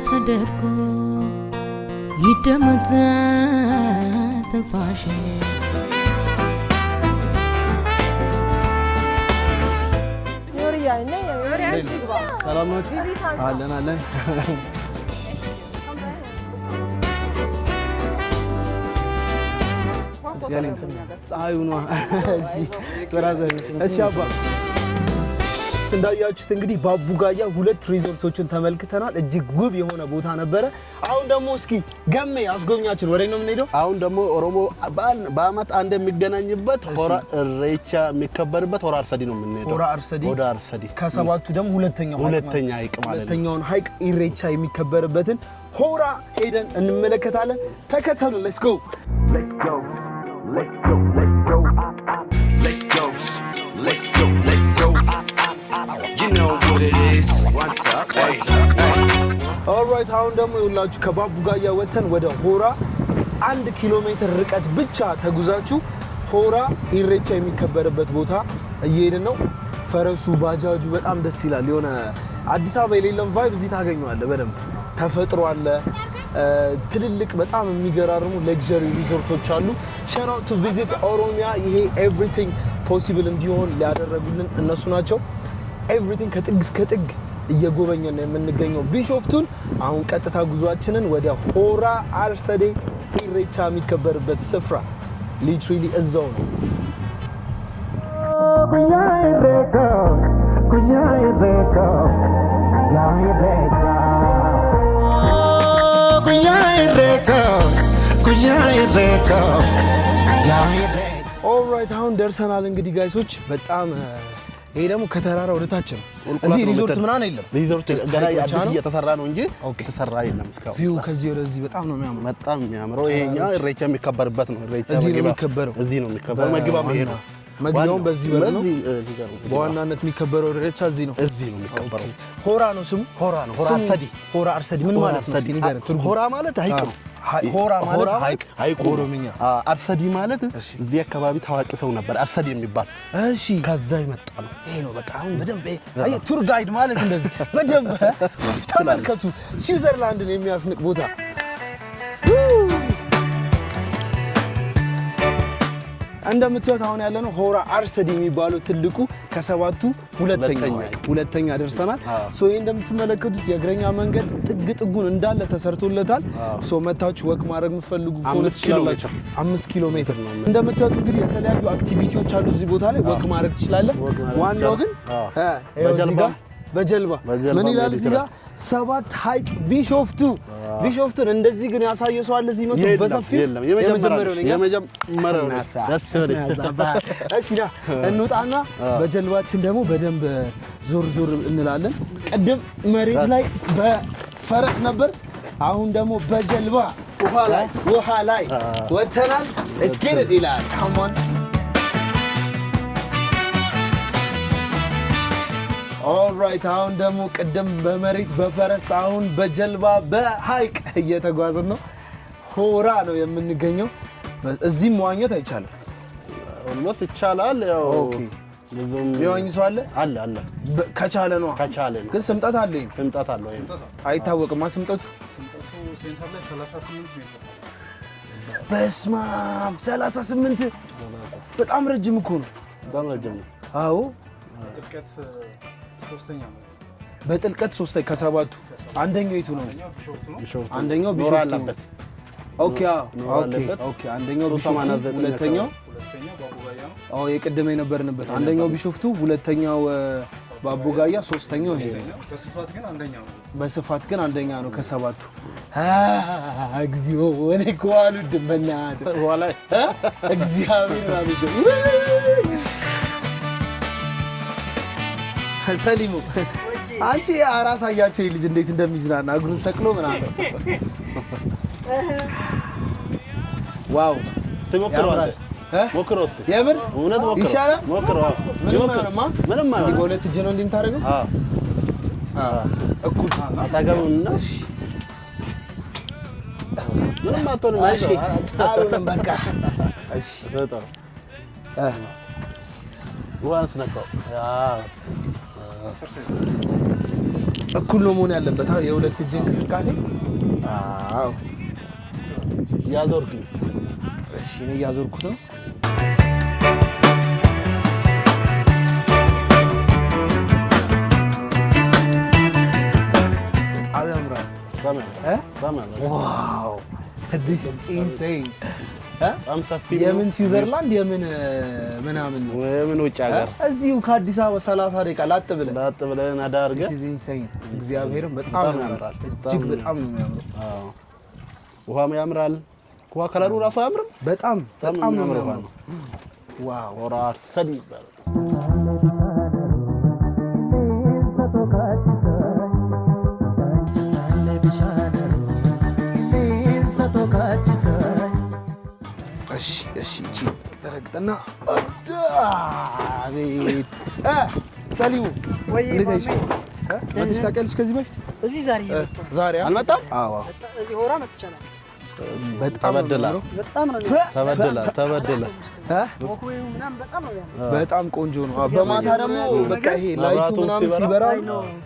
ተደርጎ ይደመጥ ትንፋሽ ሰላም ነው አለን እሺ አባ እንዳያችሁት እንግዲህ በአቡጋያ 2 ሪዞርቶችን ተመልክተናል። እጅግ ውብ የሆነ ቦታ ነበረ። አሁን ደግሞ እስኪ ገሜ አስጎብኛችን ወደ ነው የምንሄደው። አሁን ደግሞ ኦሮሞ በአመት አንድ የሚገናኝበት ሆራ ኢሬቻ የሚከበርበት ሆራ አርሰዲ ነው የምንሄደው። ሆራ አርሰዲ ከሰባቱ ደግሞ ሁለተኛ ሀይቅ ማለት ነው። ሁለተኛውን ሀይቅ ኢሬቻ የሚከበርበትን ሆራ ሄደን እንመለከታለን። ተከተሉ። ሌትስ ጎ You know what it is. What's up? Hey. ኦልራይት አሁን ደግሞ ይኸውላችሁ ከባቡጋያ ወተን ወደ ሆራ 1 ኪሎ ሜትር ርቀት ብቻ ተጉዛችሁ ሆራ ኢሬቻ የሚከበርበት ቦታ እየሄድን ነው። ፈረሱ ባጃጁ በጣም ደስ ይላል። የሆነ አዲስ አበባ የሌለም ቫይብ እዚህ ታገኘዋለህ። በደንብ ተፈጥሮ አለ። ትልልቅ በጣም የሚገራርሙ ሌክዠሪ ሪዞርቶች አሉ። ሻት አውት ቱ ቪዚት ኦሮሚያ። ይሄ ኤቭሪቲንግ ፖሲብል እንዲሆን ሊያደረጉልን እነሱ ናቸው። ኤቭሪቲንግ ከጥግ እስከ ጥግ እየጎበኘን ነው የምንገኘው ቢሾፍቱን። አሁን ቀጥታ ጉዟችንን ወደ ሆራ አርሰዴ ኢሬቻ የሚከበርበት ስፍራ ሊትራሊ እዛው ነው። ኦልራይት አሁን ደርሰናል። እንግዲህ ጋይሶች በጣም ይሄ ደግሞ ከተራራ ወደ ታች ነው። እዚህ ሪዞርት ምናምን የለም። ሪዞርት ገና አዲስ እየተሰራ ነው እንጂ የተሰራ የለም እስካሁን። ቪው ከዚህ ወደዚህ በጣም ነው የሚያምረው። በጣም የሚያምረው ይሄኛው ኢሬቻ የሚከበርበት ነው። ኢሬቻ እዚህ ነው የሚከበረው። እዚህ ነው የሚከበረው። መግቢያው ይሄ ነው። መግቢያውን በዚህ በር ነው። በዋናነት የሚከበረው ኢሬቻ እዚህ ነው። እዚህ ነው የሚከበረው። ሆራ ነው ስሙ። ሆራ ነው። ሆራ አርሰዲ። ሆራ አርሰዲ ምን ማለት ነው? እስኪ ንገረን ትርጉም። ሆራ ማለት ሀይቅ ነው። ሆራ ማለት ሀይቅ ኦሮምኛ። አርሰዲ ማለት እዚህ አካባቢ ታዋቂ ሰው ነበር አርሰዲ የሚባል። እሺ ከዛ ይመጣ ነው። ይሄ ነው በቃ። አሁን በደንብ አይ ቱር ጋይድ ማለት እንደዚህ በደንብ ተመልከቱ። ስዊዘርላንድን የሚያስንቅ ቦታ። እንደምታዩት አሁን ያለነው ሆራ አርሰዲ የሚባለው ትልቁ ከሰባቱ ሁለተኛ ደርሰናል። ሶ ይሄ እንደምትመለከቱት የእግረኛ መንገድ ጥግ ጥጉን እንዳለ ተሰርቶለታል። ሶ መታችሁ ወክ ማድረግ የምትፈልጉ ከሆነ 5 ኪሎ ሜትር ነው። እንደምታዩት እንግዲህ የተለያዩ አክቲቪቲዎች አሉ እዚህ ቦታ ላይ ወክ ማድረግ ትችላለህ። ዋናው ግን በጀልባ ምን ይላል እዚህ ጋር 7 ሀይቅ ቢሾፍቱን እንደዚህ ግን ያሳየ ሰው አለ እዚህ መጥቶ በሰፊው የመጀመሪያው እሺ ና እንውጣና በጀልባችን ደግሞ በደንብ ዞር እንላለን። ቅድም መሬት ላይ በፈረስ ነበር፣ አሁን ደግሞ በጀልባ ውሃ ላይ ወተናል። Let's get it ይላል። Come on ኦልራይት አሁን ደግሞ ቅድም በመሬት በፈረስ አሁን በጀልባ በሀይቅ እየተጓዝን ነው። ሆራ ነው የምንገኘው። እዚህም መዋኘት አይቻልም። ኦልሞስት ይቻላል። ያው ኦኬ የሚዋኝ ሰው አለ አለ ከቻለ ነው። ግን ስምጠት አለ። ስምጠት አለ ወይ አይታወቅም። ስምጠቱ ሴንተር ላይ 38 ሜትር። በስመ አብ 38 በጣም ረጅም እኮ ነው። በጣም ረጅም ነው። አዎ ጥልቀት 3ኛ ነው። በጥልቀት 3 ከሰባቱ አንደኛው የቱ ነው? አንደኛው ኖራ ቢሾፍቱ አለበት። ኦኬ ኦኬ አንደኛው ቢሾፍቱ ሁለተኛው የቀደመ የነበርንበት አንደኛው ቢሾፍቱ ሁለተኛው ባቡጋያ ሶስተኛው ይሄ በስፋት ግን አንደኛ ነው ከሰባቱ እግዚኦ ወኔ ኳሉ ድመናት ወላይ እግዚአብሔር ማለት ሰሊሙ አንቺ አራስ አያቸው ልጅ እንዴት እንደሚዝናና እግሩን ሰቅሎ ምናምን ዋው ተሞክሯል ሞክሮስ የምር እውነት ሞክሮ ይሻላል ሞክሮ ምንም ማለት በሁለት እጅ ነው እንደምታደርገው እኩል አታገቡና ምንም አትሆንም እሺ አሉንም በቃ እሺ በጣም ዋንስ ነካው እኩል ነው መሆን ያለበት የሁለት እጅ እንቅስቃሴ አዎ ያዞርኩኝ እሺ ነው ያዞርኩት ነው Wow, this is insane. የምን ስዊዘርላንድ የምን ምናምን የምን ውጭ ሀገር እዚሁ ከአዲስ አበባ 30 ደቂቃ ላጥ ብለን አዳርገ this is insane. እግዚአብሔርን በጣም ያምራል እጅግ በጣም ነው የሚያምረው አዎ ውሃም ያምራል ውሃ ከለሩ ራሱ ያምራል በጣም ነው የሚያምረው ዋው ኦራ ሰዲ እሺ እቺ ተረግጠና አቤት ሰሊሙ ወይ እንዴት መጥተሽ ታውቂያለሽ ከዚህ በፊት እዚህ ዛሬ አልመጣም አዎ እዚህ ሆራ መጥቻለሁ በጣም ተበደለ ወኩዩ ምናምን በጣም ቆንጆ ነው በማታ ደግሞ በቃ ይሄ ላይቱ ምናምን ሲበራ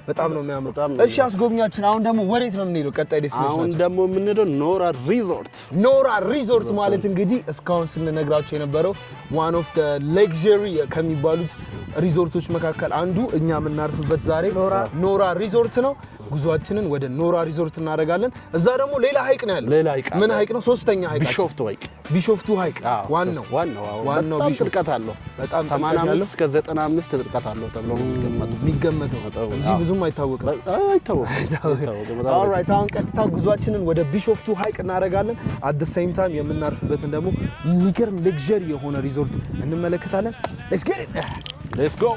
በጣም ነው የሚያምረው እሺ አስጎብኛችን አሁን ደግሞ ወዴት ነው የምንሄደው ቀጣይ ዴስቲኔሽን አሁን ደግሞ የምንሄደው ኖራ ሪዞርት ማለት እንግዲህ እስካሁን ስንነግራቸው የነበረው one of the luxury ከሚባሉት ሪዞርቶች መካከል አንዱ እኛ የምናርፍበት ዛሬ ኖራ ሪዞርት ነው ጉዟችንን ወደ ኖራ ሪዞርት እናደርጋለን እዛ ደግሞ ሌላ ሀይቅ ነው ያለው ምን ሀይቅ ነው ሶስተኛ ሀይቅ ቢሾፍቱ ሀይቅ ዋናው በጣም ጥልቀት አለው በጣም 85 እስከ 95 ጥልቀት አለው ተብሎ የሚገመተው እንጂ ብዙም አይታወቅም ኦልራይት አሁን ቀጥታ ጉዟችንን ወደ ቢሾፍቱ ሀይቅ እናደርጋለን at the same time የምናርፍበትን ደግሞ የሚገርም luxury የሆነ ሪዞርት እንመለከታለን let's go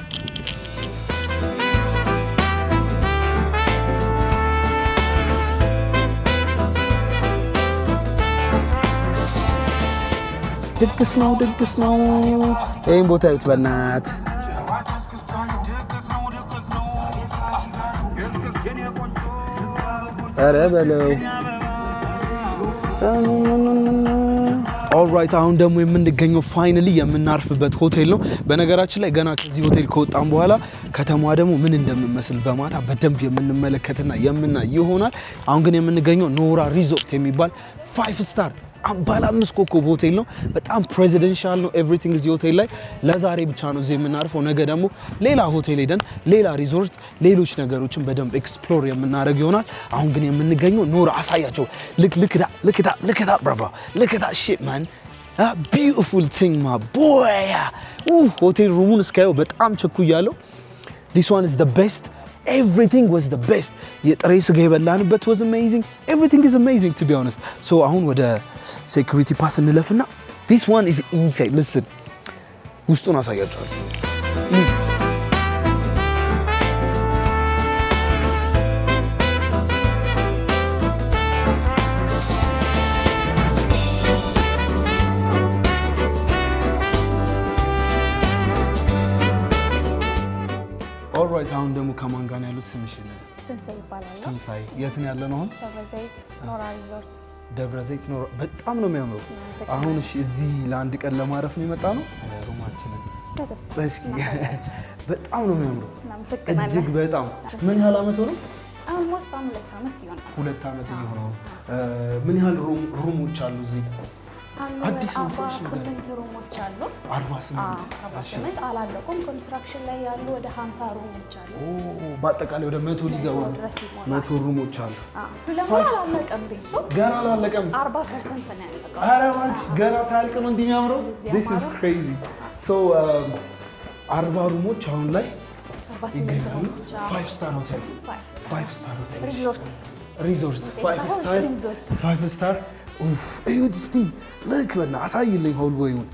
ድግስ ነው ይሄን ቦታ ይውት በእናት ኧረ በለው ኦልራይት አሁን ደግሞ የምንገኘው ፋይናሊ የምናርፍበት ሆቴል ነው በነገራችን ላይ ገና ከዚህ ሆቴል ከወጣን በኋላ ከተማዋ ደግሞ ምን እንደምመስል በማታ በደንብ የምንመለከትና የምናይ ይሆናል አሁን ግን የምንገኘው ኖራ ሪዞርት የሚባል 5 ስታር ባለ 5 ኮከብ ሆቴል ነው በጣም ፕሬዚደንሻል ነው ኤቭሪቲንግ እዚህ ሆቴል ላይ ለዛሬ ብቻ ነው እዚህ የምናርፈው ነገ ደግሞ ሌላ ሆቴል ሄደን ሌላ ሪዞርት ሌሎች ነገሮችን በደንብ ኤክስፕሎር የምናደርግ ይሆናል አሁን ግን የምንገኘው ኖራ አሳያቸው look at that bravo look at that shit man a beautiful thing my boy ሆቴል ሩሙን እስካየው በጣም ቸኩያለሁ this one is the best everything was the best የጥሬ ስጋ የበላንበት was amazing everything is amazing to be honest so አሁን ወደ security pass እንለፍና this one is insane listen ውስጡን አሳያችኋለሁ ኦልራይት አሁን ደግሞ ከማን ጋር ያለው ስምሽ ነው ትንሳኤ ይባላል ትንሳኤ የት ነው ያለነው አሁን ደብረዘይት ኖራ ሪዞርት ደብረዘይት ኖራ በጣም ነው የሚያምረው አሁን እሺ እዚህ ለአንድ ቀን ለማረፍ ነው የመጣ ነው ሩማችንን እስኪ በጣም ነው የሚያምረው እጅግ በጣም ምን ያህል አመት ሆነው almost 2 አመት ይሆናል 2 አመት ይሆናል ምን ያህል ሩሞች አሉ እዚህ አዲስ ነው ፍሬሽ ነው 48 ሩሞች አሉ። 48 አላለቁም። ኮንስትራክሽን ላይ ያሉ ወደ 50 ሩሞች አሉ። በአጠቃላይ ወደ 100 ሊገቡ 100 ሩሞች አሉ። ለምን አላለቀም ቤቱ? ገና አላለቀም። 40% ነው ያለቀው። ኧረ እባክሽ ገና ሳያልቅ ነው እንዲህ የሚያምረው። This is crazy. So 40 ሩሞች አሁን ላይ ይገኛሉ። 5 ስታር ሆቴል 5 ስታር ሆቴል ሪዞርት 5 ስታር ኡፍ እዩት እስቲ ልክ በና አሳይልኝ ሆልዌዩን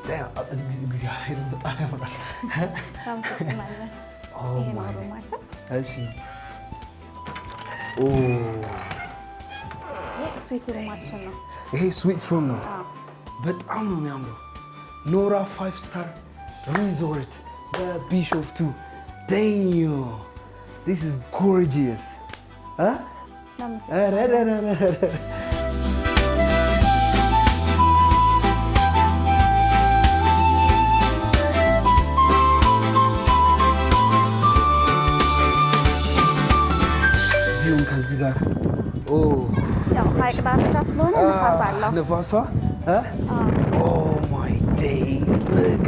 ዳም እግዚአብሔር በጣም ያምራል። እሺ ስዊት ሩማችን ነው። ይሄ ስዊት ሩም ነው። በጣም ነው የሚያምረው። ኖራ 5 ስታር ሪዞርት በቢሾፍቱ ዳም This is gorgeous. Huh? ቪውን ከዚህ ጋር ያው ሀይቅ ዳርቻ ስለሆነ ንፋስ አለው። ንፋሷ Oh my days look.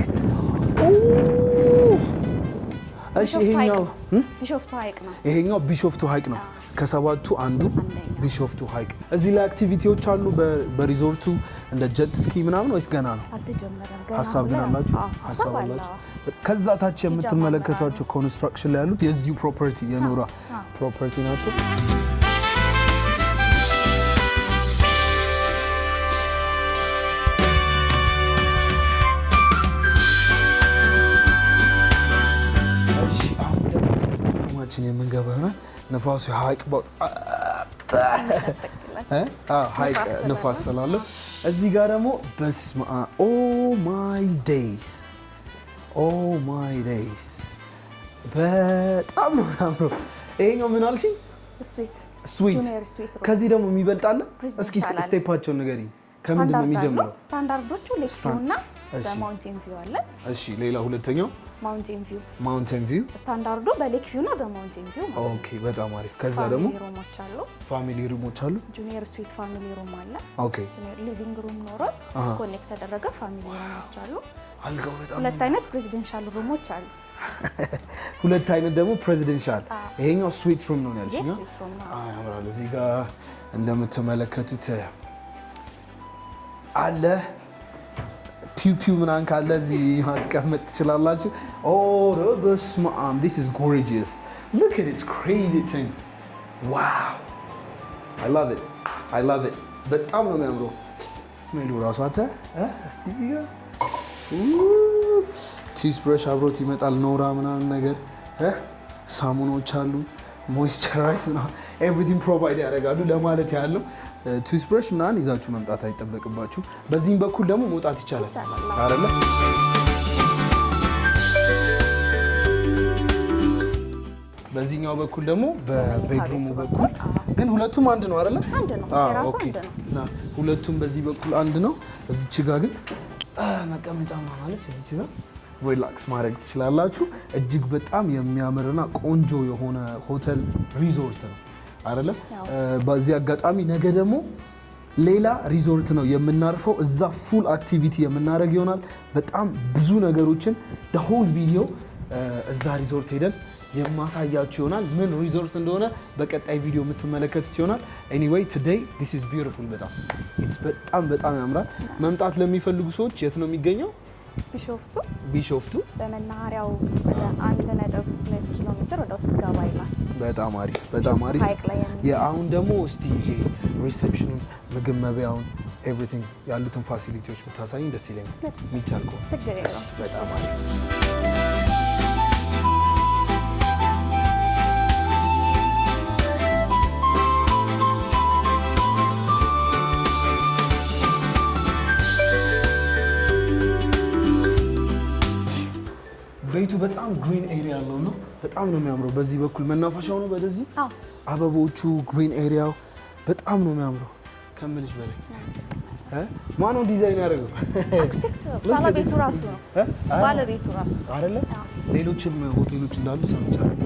እሺ ይሄኛው ቢሾፍቱ ሀይቅ ነው። ይሄኛው ቢሾፍቱ ሀይቅ ነው። ከሰባቱ አንዱ ቢሾፍቱ ሀይቅ። እዚህ ላይ አክቲቪቲዎች አሉ በሪዞርቱ እንደ ጀት ስኪ ምናምን ወይስ ገና ነው? አልተጀመረም ገና። ሀሳብ ግን አላችሁ? ሀሳብ አላችሁ? ከዛ ታች የምትመለከቷቸው ኮንስትራክሽን ላይ ያሉት የዚሁ ፕሮፐርቲ የኖራ ፕሮፐርቲ ናቸው። የምንገባ ይሆናል። ንፋሱ ሀይቅ ሀይቅ ንፋስ ስላለው እዚህ ጋር ደግሞ በስመ አብ ኦ ማይ ዴይስ በጣም ነው የሚያምረው። ይሄኛው ምን አልሽኝ? ስዊት። ከዚህ ደግሞ የሚበልጣለ? እስኪ ስቴፓቸውን ንገሪኝ። ከምንድን ነው የሚጀምረው? ስታንዳርዶቹ ሌክቪው እና በማውንቴን ቪው አለ። እሺ ሌላ ሁለተኛው ማውንቴን ቪው ስታንዳርዱ በሌክ ቪው እና በማውንቴን ቪው ማለት ነው። ኦኬ በጣም አሪፍ። ከዛ ደግሞ ፋሚሊ ሩሞች አሉ። ጁኒየር ስዊት ፋሚሊ ሩም አለ። ኦኬ ጁኒየር ሊቪንግ ሩም ኖሮ ኮኔክት ተደረገ ፋሚሊ ሩሞች አሉ። አልጋው በጣም ሁለት አይነት ፕሬዚደንሻል ሩሞች አሉ። ሁለት አይነት ደግሞ ፕሬዚደንሻል። ይሄኛው ስዊት ሩም ነው ያልሽኝ? ያምራል። እዚህ ጋር እንደምትመለከቱት አለ ፒው ምናምን ካለ እዚህ ማስቀመጥ ትችላላችሁ። ኦረ በስመ አብ this is gorgeous. Look at this crazy thing. Wow. I love it. በጣም ነው የሚያምረው። ስሜሉ ራሱ አተ እስቲ እዚህ ጋር ቲስ ብረሽ አብሮት ይመጣል። ኖራ ምናምን ነገር ሳሙናዎች አሉ። ሞይስቸራይዝ ነው ኤቭሪቲንግ ፕሮቫይድ ያደርጋሉ ለማለት ያለው ቱስ ብረሽ ምናምን ይዛችሁ መምጣት አይጠበቅባችሁ። በዚህም በኩል ደግሞ መውጣት ይቻላል አይደለ? በዚህኛው በኩል ደግሞ በቤድሩሙ በኩል ግን ሁለቱም አንድ ነው አይደለ? አንድ ነው። ኦኬ እና ሁለቱም በዚህ በኩል አንድ ነው። እዚች ጋር ግን መቀመጫ ማለች እዚች ጋር ሪላክስ ማድረግ ትችላላችሁ። እጅግ በጣም የሚያምርና ቆንጆ የሆነ ሆቴል ሪዞርት ነው አይደለ? በዚህ አጋጣሚ ነገ ደግሞ ሌላ ሪዞርት ነው የምናርፈው። እዛ ፉል አክቲቪቲ የምናደርግ ይሆናል። በጣም ብዙ ነገሮችን the whole video እዛ ሪዞርት ሄደን የማሳያችሁ ይሆናል። ምን ሪዞርት እንደሆነ በቀጣይ ቪዲዮ የምትመለከቱት ይሆናል። ኤኒዌይ ቱዴይ this is beautiful። በጣም ያምራል። መምጣት ለሚፈልጉ ሰዎች የት ነው የሚገኘው? ቢሾፍቱ በመናኸሪያው ወደ 1.2 ኪሎ ሜትር ወደ ውስጥ ገባ ይላል። በጣም አሪፍ። አሁን ደግሞ እስቲ ይሄ ሪሴፕሽኑን፣ ምግብ መብያውን፣ ኤቭሪቲንግ ያሉትን ፋሲሊቲዎች ብታሳይኝ ደስ ይለኛል። የሚቻል ከሆነ ችግር የለውም። በጣም አሪፍ። ቤቱ በጣም ግሪን ኤሪያ ያለው ነው። በጣም ነው የሚያምረው። በዚህ በኩል መናፈሻው ነው። በዚህ አበቦቹ፣ ግሪን ኤሪያው በጣም ነው የሚያምረው ከምልሽ በላይ። ማነው ዲዛይን ያደረገው? ባለቤቱ ራሱ ነው። አይደለ? ሌሎችም ሆቴሎች እንዳሉ ሰምቻለሁ።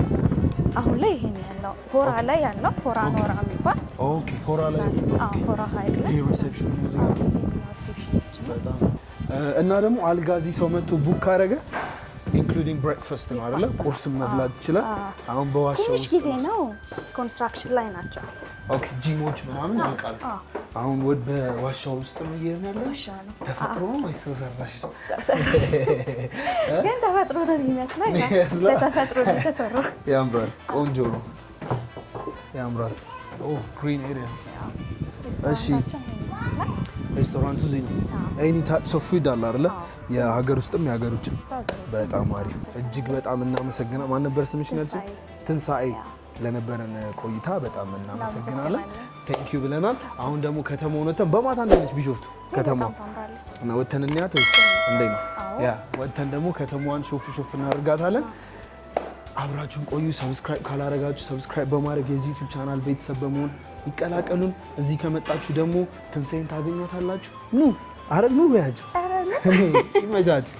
አሁን ላይ ይሄን ያለው ሆራ ላይ ያለው ሆራ ኖራ የሚባል ኦኬ ሆራ ላይ ሆራ ሀይቅ ላይ ይሄ ሪሴፕሽን ሙዚቃ በጣም እና ደግሞ አልጋዚ ሰው መጥቶ ቡክ ካረገ ኢንክሉዲንግ ብሬክፋስት ነው አይደለ? ቁርስም መብላት ይችላል። አሁን በዋሻው ትንሽ ጊዜ ነው ኮንስትራክሽን ላይ ናቸው። ኦኬ ጂሞች ምናምን ያልቃል። አሁን ወደ ዋሻው ውስጥ ነው እየሄድን ዋሻ ነው። ተፈጥሮ ነው ወይስ ሰው ሰራሽ? ግን ተፈጥሮ ነው የሚመስለው። ተፈጥሮ ነው የተሰራው። ያምራል። ቆንጆ ነው። ያምራል። ኦ ግሪን ኤሪያ። እሺ ሬስቶራንቱ እዚህ ነው። ኤኒ ታይፕስ ኦፍ ፉድ አለ አይደለ? የሀገር ውስጥም የሀገር ውጭም። በጣም አሪፍ። እጅግ በጣም እናመሰግናለን። ማን ነበር ስምሽ ያልሽኝ? ትንሳኤ። ለነበረን ቆይታ በጣም እናመሰግናለን። ቴንክ ዩ ብለናል። አሁን ደግሞ ከተማው ወተን በማታ እንደነች ቢሾፍቱ ከተማው እና ወተን እንያት ወይስ እንዴት ነው? ያ ወተን ደግሞ ከተማዋን ሾፍ እናደርጋታለን። አብራችሁን ቆዩ። ሰብስክራይብ ካላረጋችሁ ሰብስክራይብ በማድረግ የዚህ ዩቲዩብ ቻናል ቤተሰብ በመሆን ይቀላቀሉን። እዚህ ከመጣችሁ ደግሞ ትንሳኤን ታገኛታላችሁ። ኑ አረግ ኑ በያችሁ ይመቻችሁ።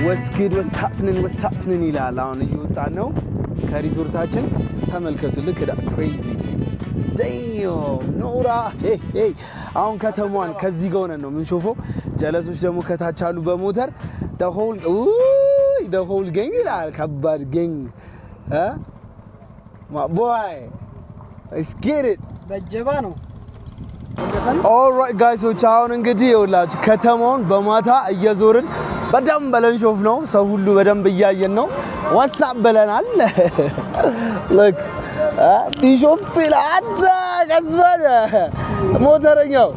ወስኪድ ወሳፍንን ይላል። አሁን እየወጣን ነው ከሪዞርታችን። ተመልከቱ። ልክ ዳ ክሬዚ ዴም ኖራ አሁን ከተማዋን ከዚህ ጋር ሆነን ነው የምንሾፈው። ጀለሶች ደግሞ ከታች አሉ በሞተር the whole gang ይላል። ከባድ gang my boy let's get it በጀባ ነው። alright guys አሁን እንግዲህ ይኸውላችሁ ከተማውን በማታ እየዞርን በደንብ በለንሾፍ ነው። ሰው ሁሉ በደንብ እያየን ነው። ዋትስአፕ ብለናል። look ቢሾፍቱ ይላል። ቀስበል ሞተረኛው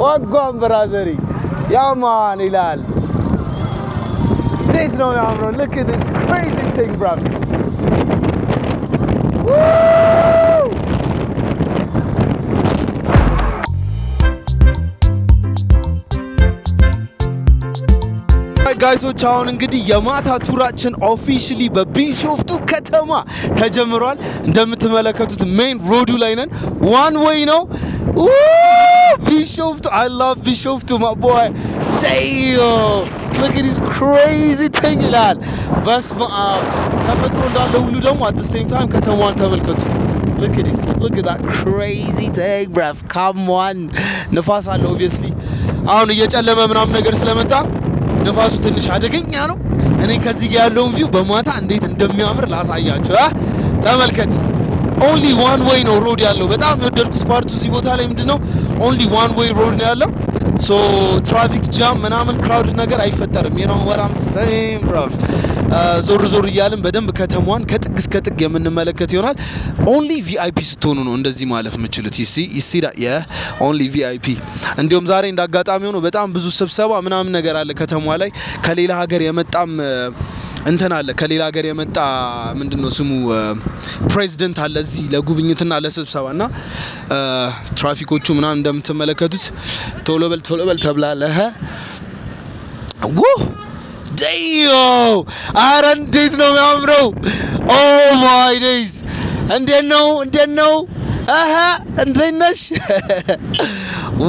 ዋጓን ብራዘሪ ያማን ይላል። እንዴት ነው ያምረው! look at this crazy thing bro. ጋይሶች አሁን እንግዲህ የማታ ቱራችን ኦፊሻሊ በቢሾፍቱ ከተማ ተጀምሯል። እንደምትመለከቱት ሜን ሮዱ ላይ ነን። ዋን ዌይ ነው። ቢሾፍቱ I love ቢሾፍቱ my boy. Damn. Look at this crazy thing ይላል። በስመ አብ ተፈጥሮ እንዳለ ሁሉ ደግሞ at the same time ከተማዋን ተመልከቱ። Look at this. Look at that crazy thing bro. Come on. ንፋስ አለ obviously። አሁን እየጨለመ ምናምን ነገር ስለመጣ ንፋሱ ትንሽ አደገኛ ነው። እኔ ከዚህ ጋር ያለውን ቪው በማታ እንዴት እንደሚያምር ላሳያችሁ። ተመልከት። only one way ነው ሮድ ያለው። በጣም የወደድኩት ፓርቱ እዚህ ቦታ ላይ ምንድነው only one way road ነው ያለው። so traffic jam ምናምን crowd ነገር አይፈጠርም። you know what I'm saying bro. ዞር እያልን በደንብ ከተማዋን ከጥግ እስከ ጥግ የምንመለከት ይሆናል። only VIP ስትሆኑ ነው እንደዚህ ማለፍ የምትችሉት። you see that yeah only VIP። እንዲሁም ዛሬ እንዳጋጣሚ ሆኖ በጣም ብዙ ስብሰባ ምናምን ነገር አለ ከተማዋ ላይ። ከሌላ ሀገር የመጣም እንትን አለ። ከሌላ ሀገር የመጣ ምንድነው ስሙ ፕሬዚደንት አለ እዚህ ለጉብኝትና ለስብሰባና ትራፊኮቹ ምናምን እንደምትመለከቱት ቶሎ በል ተብላለህ። ዴዮ አረ እንዴት ነው የሚያምረው! ኦ ማይ ዴይዝ! እንዴት ነው እንዴት ነሽ?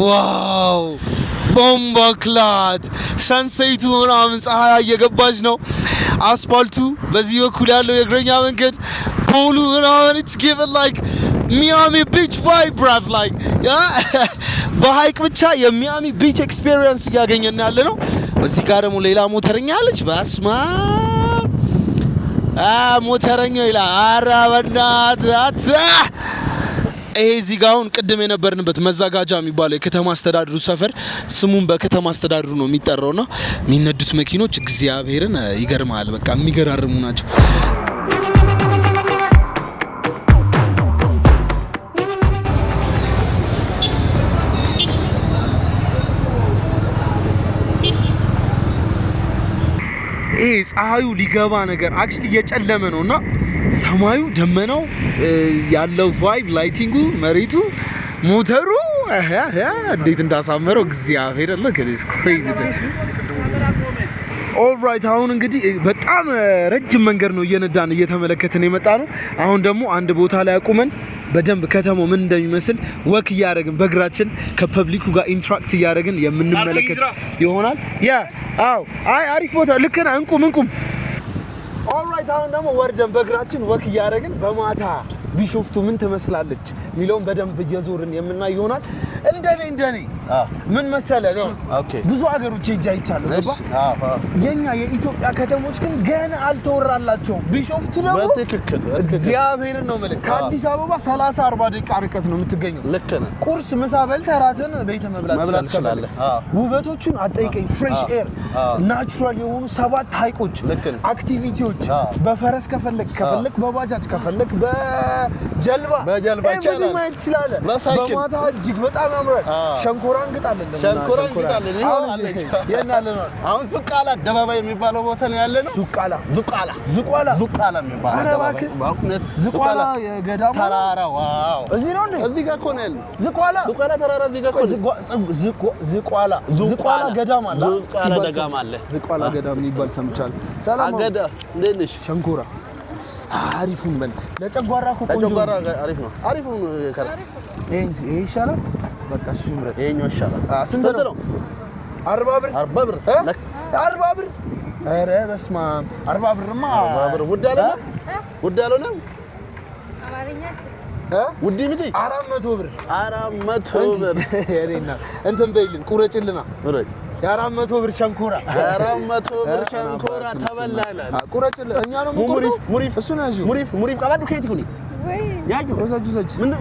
ዋው ቦምባ ክላት ሰንሴቱ ምናምን ፀሐይ እየገባች ነው። አስፓልቱ በዚህ በኩል ያለው የእግረኛ መንገድ ፖሉ ምናምን it's given like Miami Beach vibe bruv like በሃይቅ ብቻ የሚያሚ ቢች ኤክስፒሪየንስ እያገኘን ያለ ነው። እዚህ ጋር ደግሞ ሌላ ሞተረኛ አለች። በስማ ሞተረኛው ይላል። ኧረ በእናትህ ይሄ እዚህ ጋር አሁን ቅድም የነበርንበት መዛጋጃ የሚባለው የከተማ አስተዳድሩ ሰፈር ስሙን በከተማ አስተዳድሩ ነው የሚጠራውና የሚነዱት መኪኖች እግዚአብሔርን ይገርማል። በቃ የሚገራርሙ ናቸው። ይሄ ፀሐዩ ሊገባ ነገር አክቹሊ እየጨለመ ነውና ሰማዩ ደመናው ያለው ቫይብ ላይቲንጉ መሬቱ ሞተሩ እንዴት እንዳሳመረው እግዚአብሔር አለ ከዚህ crazy thing ኦልራይት አሁን እንግዲህ በጣም ረጅም መንገድ ነው እየነዳን እየተመለከትን የመጣ ነው። አሁን ደግሞ አንድ ቦታ ላይ አቁመን በደንብ ከተማው ምን እንደሚመስል ወክ እያደረግን በእግራችን ከፐብሊኩ ጋር ኢንተራክት እያደረግን የምንመለከት ይሆናል። አዎ አይ አሪፍ ቦታ ልክ ነህ። እንቁም ኦልራይት። አሁን ደግሞ ወርደን በእግራችን ወክ እያደረግን በማታ ቢሾፍቱ ምን ትመስላለች ሚለውን በደንብ እየዞርን የምናይ ይሆናል። እንደኔ ምን መሰለህ ነው ብዙ ሀገሮች ሄጄ አይቻለሁ ገባ። የኛ የኢትዮጵያ ከተሞች ግን ገና አልተወራላቸውም። ቢሾፍቱ ደግሞ በትክክል እግዚአብሔርን ነው ማለት ከአዲስ አበባ 30-40 ደቂቃ ርቀት ነው የምትገኘው። ልክ ነህ። ቁርስ ምሳ በልተህ እራትህን ቤተ መብላት ትችላለህ። ውበቶቹን አጠይቀኝ። ፍሬሽ ኤር፣ ናቹራል የሆኑ 7 ሐይቆች፣ አክቲቪቲዎች በፈረስ ከፈለክ በባጃጅ ከፈለክ በጀልባ ይችላል። በማታ እጅግ በጣም ያምራል። ሸንኮራ እንግጣለን። አሁን ዙቃላ አደባባይ የሚባለው ቦታ ነው ያለነው። ዙቃላ የሚባለው ዙቃላ የገዳሙ ተራራ። ዋው እዚህ ነው እንዴ? እዚህ ጋር እኮ ነው ያለው። ዙቃላ ተራራ እዚህ ጋር እኮ ዙቃላ ገዳም አለ። ዙቃላ ገዳም የሚባል ሰምቻለሁ። ሰላም አገዳ እንዴት ነሽ? ሸንኮራ አሪፉን በል ለጨጓራ እኮ ቆንጆ አሪፍ ነው። ይሄ ይሻላል። በቃ እሱ ይምረጥ። ይሄኛው ይሻላል። ስንት ነው? 40 ብር። 40 ብር። ኧረ በስመ አብ 40 ብርማ ውድ አልሆነም። ውድ ምት 400 ብር። 400 ብር የኔና እንትን በይልን ቁረጭልና የ400 ብር ሸንኮራ 400 ብር ሸንኮራ ተበላላል። ቁረጭልን እኛ ነው የምንቆርጠው። ሙሪፍ እሱ ነው ያዥው። ሙሪፍ ቀባዱ ከየት ይሁን ያጁ ወሰጁ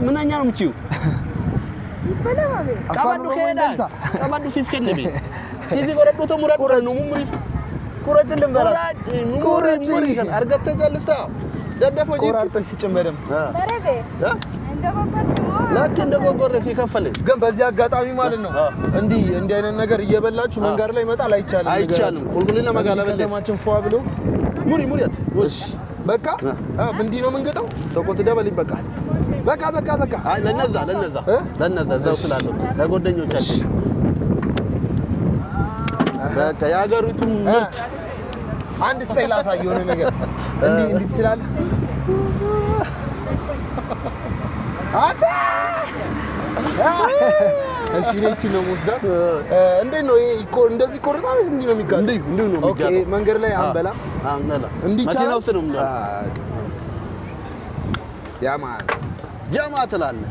ምን እኛ ነው የምትይው ይበላማበ ቀባዱ ሲፍ ከነቢ ሲዚ ቆረጡት ሙራድ ነው ሙሪፍ ቁረጭልን በላ ቁረጭ አርገተ ጀልስታ ደደፈ ቆራርጠሽ ሲጨመደም በረበ ለክ እንደ ጎጎረ ሲከፈለ ግን በዚህ አጋጣሚ ማለት ነው እንዲህ አይነት ነገር እየበላችሁ መንገር ላይ መጣል አይቻልም። ቁልቁልና መጋለበል ለማችን ፏ ብሎ ሙሪያት እሺ በቃ እንዲህ ነው መንገጣው ተቆጥ ደበል ይበቃል። በቃ አይ ለነዛ ዘው ስላለው ለጎደኞቻችን በቃ ያገሩቱ ምርጥ አንድ ስታይል አሳየው ነው ነገር እንዲህ ትችላለህ። አታ እሺ ነች ነው ሙስዳት እንዴት ነው ይሄ እንደዚህ ቆርጣው እንዴ ነው የሚጋጥ እንዴ ነው የሚጋጥ። ኦኬ መንገድ ላይ አንበላ እንዲህ ቻለው ነው ያማ ትላለህ።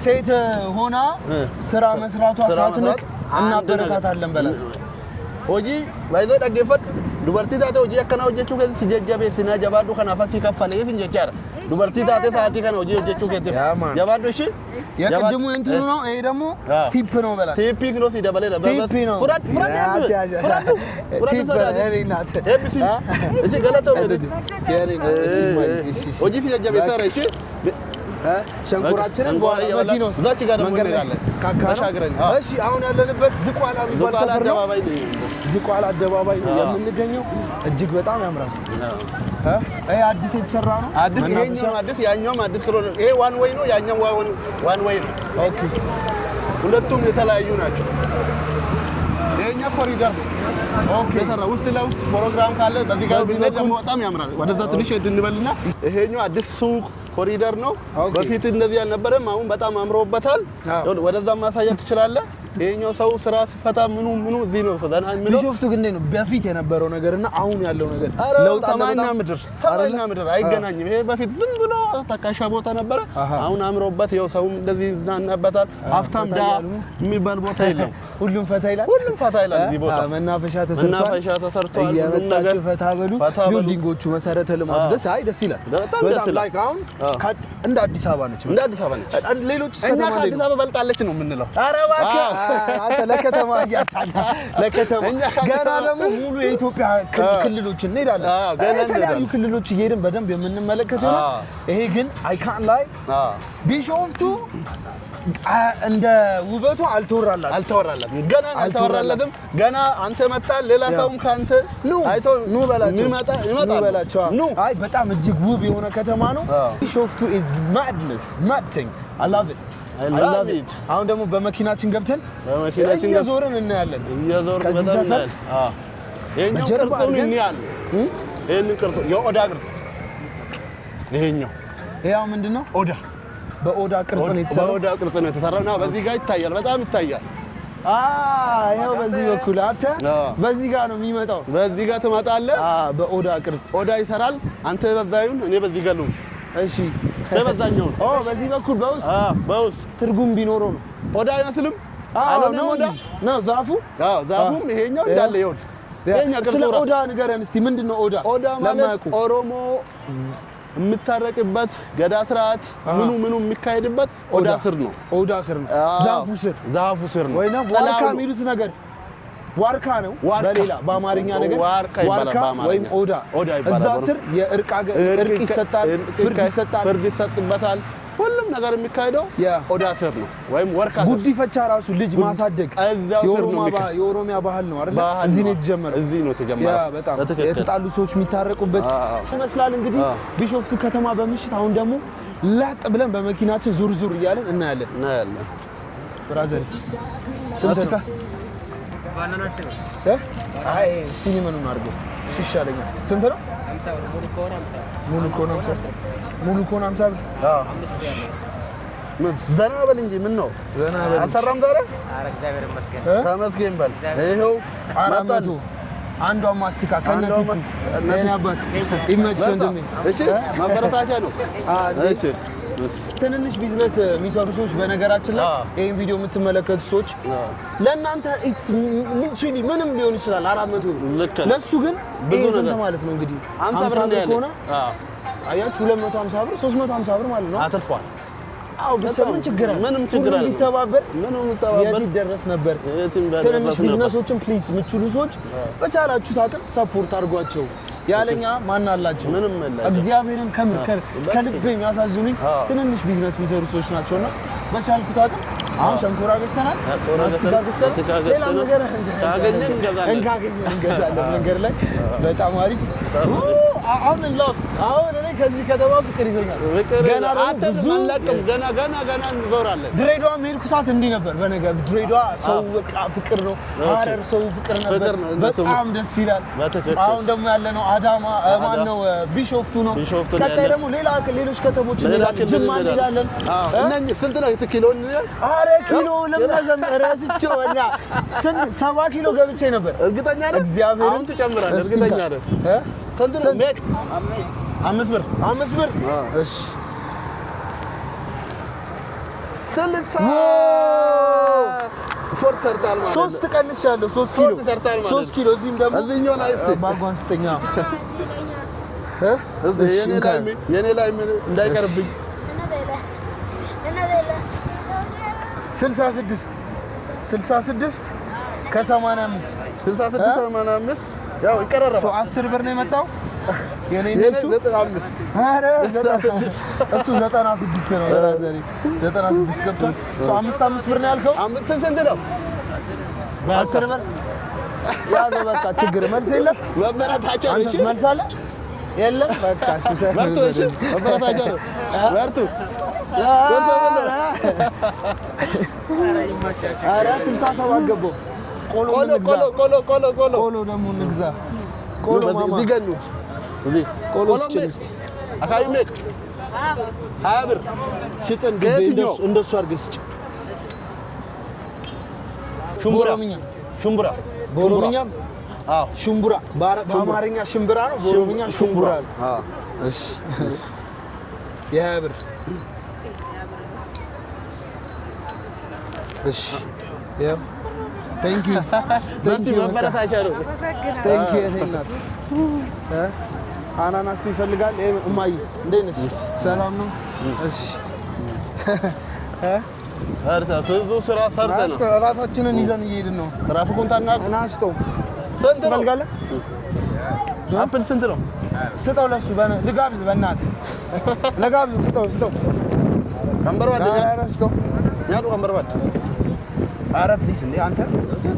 ሴት ሆና ስራ መስራቷ ሳትንቅ እናበረታታለን በላት። ሆጂ ባይዞ ደገፈት ዱበርቲ ታቴ ሆጂ አከና ሆጀቹ ከ ሲጀጀበ ሲና ጀባዱ ከናፋሲ ከፈለ ይፍን ጀቻራ ዱበርቲ ታቴ ሳቲ ከና ሆጂ ሆጀቹ ከ ጀባዱ እሺ የቅድሙ እንትኑ ነው። ይሄ ደግሞ ቲፕ ነው በላት። ቲፕ ነው ሲደበለ ቲፕ ነው ፍራድ ቲፕ ያሪናት ኤቢሲ እሺ ገለተው እሺ ሆጂ ሲጀጀበ ሰራ እሺ ሸንኮራችንን በኋላ መኪና ውስጥ እዛች ጋር ደግሞ እንሄዳለን ካካሻግረን። እሺ አሁን ያለንበት ዝቋላ የሚባል ሰፈር ነው። ዝቋላ አደባባይ ነው የምንገኘው። እጅግ በጣም ያምራል። ይሄ አዲስ የተሰራ ነው። አዲስ ይሄኛው ነው አዲስ፣ ያኛውም አዲስ ክሎ ነው። ይሄ ዋን ዌይ ነው፣ ያኛው ዋን ዌይ ነው። ኦኬ ሁለቱም የተለያዩ ናቸው። ይሄኛው ኮሪደር ነው። ኦኬ ሰራ ውስጥ ለውስጥ ፕሮግራም ካለ በዚህ ጋር ቢነድ ደግሞ በጣም ያምራል። ወደዛ ትንሽ እንበልና ይሄኛው አዲስ ሱቅ ኮሪደር ነው። በፊት እንደዚህ አልነበረም። አሁን በጣም አምሮበታል። ወደዛ ማሳየት ትችላለህ። ይሄኛው ሰው ስራ ሲፈታ ምኑ እዚህ ነው ፈዳና ምኑ ቢሾፍቱ ግን ነው በፊት የነበረው ነገርና አሁን ያለው ነገር ለውጥ ሰማይና ምድር አይገናኝም። ይሄ በፊት ዝም ብሎ ተካሻ ቦታ ነበረ። አሁን አምሮበት ይኸው ሰው እንደዚህ ይዝናናበታል። አፍታም ዳ የሚባል ቦታ የለም። ሁሉም ፈታ ይላል። እዚህ ቦታ መናፈሻ ተሰርቷል። ሁሉም ነገር ፈታ በሉ። ቢልዲንጎቹ መሰረተ ልማቱ ደስ ይላል። በጣም ላይክ አሁን እንደ አዲስ አበባ ነች። ሌሎች ከተማ አዲስ አበባ በልጣለች ነው የምንለው። ኧረ እባክህ አንተ ለከተማ እያታለ ለከተማ ገና ደግሞ ሙሉ የኢትዮጵያ ክልሎች እንሄዳለን። የተለያዩ ክልሎች እየሄድን በደንብ የምንመለከተው ነው። ይሄ ግን አይካን ላይ ቢሾፍቱ እንደ ውበቱ አልተወራላትም። ገና አንተ መጣል ሌላ ሰውም ካንተ አይቶ ኑ በላቸው። አይ በጣም እጅግ ውብ የሆነ ከተማ ነው ቢሾፍቱ። is madness mad thing I love it. አሁን ደግሞ በመኪናችን ገብተን እየዞርን እናያለን። ከዚህ ሰፈር ይሄኛው ቅርጹን እናያለን። ይሄንን ቅርጹ የኦዳ ቅርጽ ይሄኛው ያው ምንድነው ኦዳ በኦዳ ቅርጽ ነው የተሰራው። በኦዳ ቅርጽ ነው የተሰራውና በዚህ ጋር ይታያል፣ በጣም ይታያል። ይሄው በዚህ በኩል አንተ በዚህ ጋር ነው የሚመጣው። በዚህ ጋር ትመጣለህ። በኦዳ ቅርጽ ኦዳ ይሰራል። አንተ በዛዩን እኔ በዚህ ጋር ነው። እሺ በዛኛው በዚህ በኩል በውስጥ ትርጉም ቢኖረው ነው። ኦዳ አይመስልም? ነው ኦዳ ነው ዛፉ። ዛፉም ይሄኛው እንዳለ ይሁን። ይሄኛ ስለ ኦዳ ንገረን እስቲ ምንድነው ኦዳ? ኦዳ ማለት ኦሮሞ የምታረቅበት ገዳ ስርዓት ምኑ የሚካሄድበት ኦዳ ስር ነው። ኦዳ ስር ነው። ዛፉ ስር ነው። ወይ ነው ዋርካ የሚሉት ነገር ዋርካ ነው። በሌላ በአማርኛ ነገር ዋርካ ወይም ኦዳ እዛ ስር የእርቅ ይሰጣል፣ ፍርድ ይሰጥበታል። ሁሉም ነገር የሚካሄደው ኦዳ ስር ነው ወይም ወርካ ስር። ጉዲፈቻ ራሱ ልጅ ማሳደግ የኦሮሚያ ባህል ነው አይደል? እዚህ ነው የተጀመረው። በጣም የተጣሉ ሰዎች የሚታረቁበት ይመስላል። እንግዲህ ቢሾፍቱ ከተማ በምሽት አሁን ደግሞ ላጥ ብለን በመኪናችን ዙር እያለን እናያለን። ብራዘር ስንት ነው? አይ ሲኒመኑን አድርገው ይሻለኛል። ስንት ነው? 50 ብር። ሙሉ ከሆነ 50 ሙሉ ከሆነ 50 ብር። ምን ዘና በል እንጂ ምን ነው ዘና በል። አልሰራም ዛሬ? ኧረ እግዚአብሔር ይመስገን። ተመስገን በል። ይሄው መጣል አንዷ ማስቲካ ከነቱ እኔ አባት ይመችህ እንደኔ። እሺ ማበረታቻ ነው። እሺ ትንንሽ ቢዝነስ የሚሰሩ ሰዎች በነገራችን ላይ ይሄን ቪዲዮ የምትመለከቱ ሰዎች ለእናንተ ኢትስ ሊትራሊ ምንም ሊሆን ይችላል 400 ለሱ ግን ይሄ ስንት ማለት ነው እንግዲህ 50 ብር ከሆነ አያችሁ 250 ብር 350 ብር ማለት ነው አትርፏል። ምን ችግር አለ? ምንም ችግር አለ። ቢተባበር የት ይደረስ ነበር? ትንንሽ ቢዝነሶችን ፕሊዝ የምትችሉ ሰዎች በቻላችሁት አቅም ሰፖርት አድርጓቸው። ያለኛ ማን አላቸው? ምንም የለም። እግዚአብሔርን ከልቤ የሚያሳዝኑኝ ትንንሽ ቢዝነስ የሚሰሩ ሰዎች ናቸውና በቻልኩት አቅም አሁን ሸንኮራ ገዝተናል፣ ሌላ ነገር እንገዛለን። መንገድ ላይ በጣም አሪፍ አሁን ላፍ አሁን እኔ ከዚህ ከተማ ፍቅር ይዞኛል። ገና አንለቅም፣ ገና እንዞራለን። ድሬዳዋ ሄድኩ ሰዓት እንዲህ ነበር። በነገር ድሬዳዋ ሰው በቃ ፍቅር ነው። ሐረር ሰው ፍቅር ነበር፣ በጣም ደስ ይላል። አሁን ደግሞ ያለነው አዳማ ማነው ቢሾፍቱ ነው። ቀጣይ ደግሞ ሌሎች ከተሞች እንሄዳለን፣ ጅማ እንሄዳለን። እነኚህ ስንት ነው ኪሎ? ኧረ ኪሎ ለምናዘም ረስቼው እና 7 ኪሎ ገብቼ ነበር። እርግጠኛ ነህ? እግዚአብሔር አሁን ትጨምራለህ። እርግጠኛ ነህ? ስንት ነው? 5 ብር። 5 ብር። እሺ 60 ስፖርት ሰርታል ማለት ነው። 3 ቀንሻለሁ። 3 ኪሎ እዚህም ደግሞ እዚህኛው ላይ እስቲ ባጓን ስተኛ የኔ ላይ እንዳይቀርብኝ 66 ከ85 66 ያው ይቀራረባል። 10 ብር ነው የመጣው። የኔ እሱ 95 አረ እሱ 96 ነው። ዘሪ 96 ገብቷል። 5 ብር ነው ያልከው። ስንት ነው? 10 ብር ያው ነው በቃ ችግር መልስ የለም። መበረታቸው ነው። እሺ መልስ አለ የለም። በቃ እሺ መርቶ እሺ መበረታቸው ነው። መርቶ አረ 67 ገባው። ቆሎ ደግሞ እንግዛ። ቆሎ ማማ ዚገኑ ቆሎ ስጭንስቲ አካባቢ ሜክ 20 ብር ስጭን። እንደሱ አድርገህ ስጭ። ሽምቡራ በኦሮምኛም ሽምቡራ በአማርኛ ሽምብራ ነው፣ በኦሮምኛ ሽምቡራ ነው። እሺ የ20 ብር እሺ ያው ቴንክ ዩ መበረታቻ ነው። ቴንክ ዩ እናት አናናስ ይፈልጋል። እማዬ እንዴት ነሽ? ሰላም ነው? እሺ ስራ ሰርተን ነው እራታችንን ይዘን እየሄድን ነው። ትራፊኩን ናሽቶ ስንት ነው? ትፈልጋለህ? አፕል ስንት ነው? ስጠው ለሱ ልጋብዝ፣ በእናትህ ልጋብዝ። ስጠው ቀንበር ባድ ስጠው። ያዱ ቀንበር ባድ ኧረ ፕሊስ እንዴ አንተ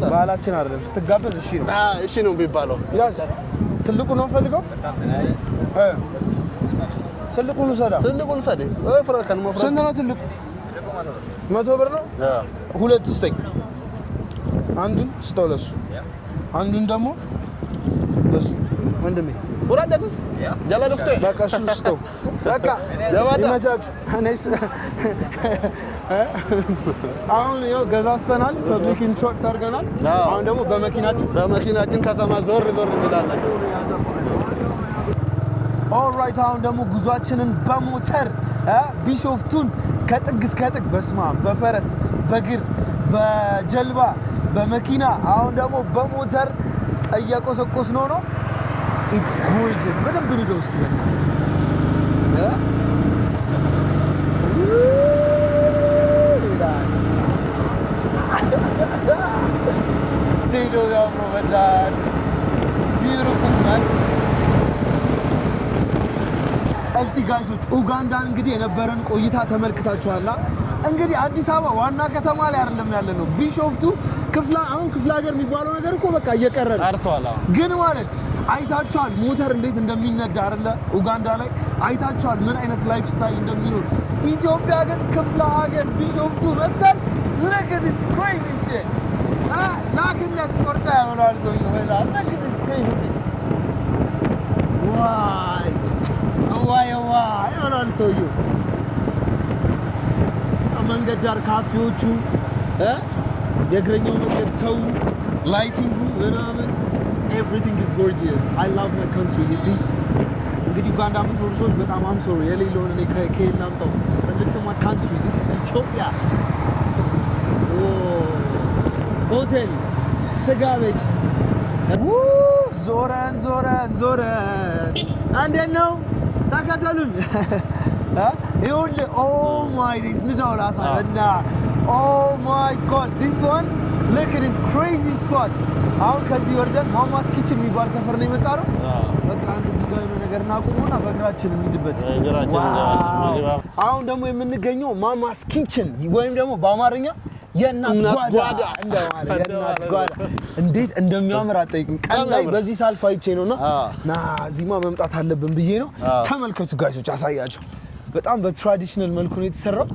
ባህላችን አይደለም ስትጋበዝ እሺ ነው። እሺ ነው የሚባለው። ያዝ ትልቁ ነው ፈልገው። ትልቁን ውሰዳ። ፍራከን መፍራት ስንት ነው ትልቁ? 100 ብር ነው። 2 ስጠኝ። አንዱን ስጠው ለሱ፣ አንዱን ደግሞ ለሱ ወንድሜ ወራደትስ ጀላ ደፍቶ በቃ እሱ ስተው በቃ ይመቻችሁ። እኔስ አሁን ያው ገዛስተናል ፐብሊክ ኢንስትራክት አድርገናል። አሁን ደግሞ በመኪናችን ከተማ ዞር እንላለን። ኦልራይት አሁን ደግሞ ጉዟችንን በሞተር ቢሾፍቱን ከጥግ እስከ ጥግ በስማም በፈረስ በግር በጀልባ በመኪና አሁን ደግሞ በሞተር እያቆሰቆስ ነው። ኢትስ ጎርጂየስ። በደንብ ነው ውስጥ እስቲ ጋይሶች ኡጋንዳ እንግዲህ የነበረን ቆይታ ተመልክታችኋላ። እንግዲህ አዲስ አበባ ዋና ከተማ ላይ አይደለም ያለነው ቢሾፍቱ ክፍለ ሀገር የሚባለው ነገር እኮ በቃ እየቀረ ነው። ግን ማለት አይታችኋል ሞተር እንዴት እንደሚነዳ አይደለ? ኡጋንዳ ላይ አይታችኋል ምን አይነት ላይፍ ስታይል እንደሚኖር። ኢትዮጵያ ግን ክፍለ ሀገር ቢሾፍቱ መጥተን look at this crazy shit ላክለት ቆርጣ ያወራል ሰው ይወራል። look at this crazy thing ዋይ ያወራል ሰው መንገድ ዳር ካፌዎቹ የእግረኛው መንገድ ሰው ላይቲንጉ ምናምን everything is gorgeous. I love my country, you see. እንግዲህ ኡጋንዳ የምትኖሩ ሰዎች በጣም አም ሶሪ የሌለውን እኔ ከኬል ላምጣው look at my country. This is Ethiopia. ሆቴል ስጋ ቤት ዞረን እንዴት ነው ተከተሉን። ይኸውልህ ኦ ማይ ዲስ ንዳው ላሳየና ኦ ማይ ጎድ ዲስ ዋን look at this crazy spot. አሁን ከዚህ ወርደን ማማስ ኪችን የሚባል ሰፈር ነው የመጣነው። በቃ እንደዚህ ጋር የሆነ ነገር እናቁመውና በእግራችን እንሂድበት። አሁን ደግሞ የምንገኘው ማማስ ኪችን ወይም ደግሞ በአማርኛ የእናት ጓዳ እንደማለት የእናት ጓዳ እንዴት እንደሚያምር አጠይቁኝ። ቀን ላይ በዚህ ሳልፍ አይቼ ነውና ና እዚህማ መምጣት አለብን ብዬ ነው። ተመልከቱ ጋይሶች አሳያቸው። በጣም በትራዲሽናል መልኩ ነው የተሰራው።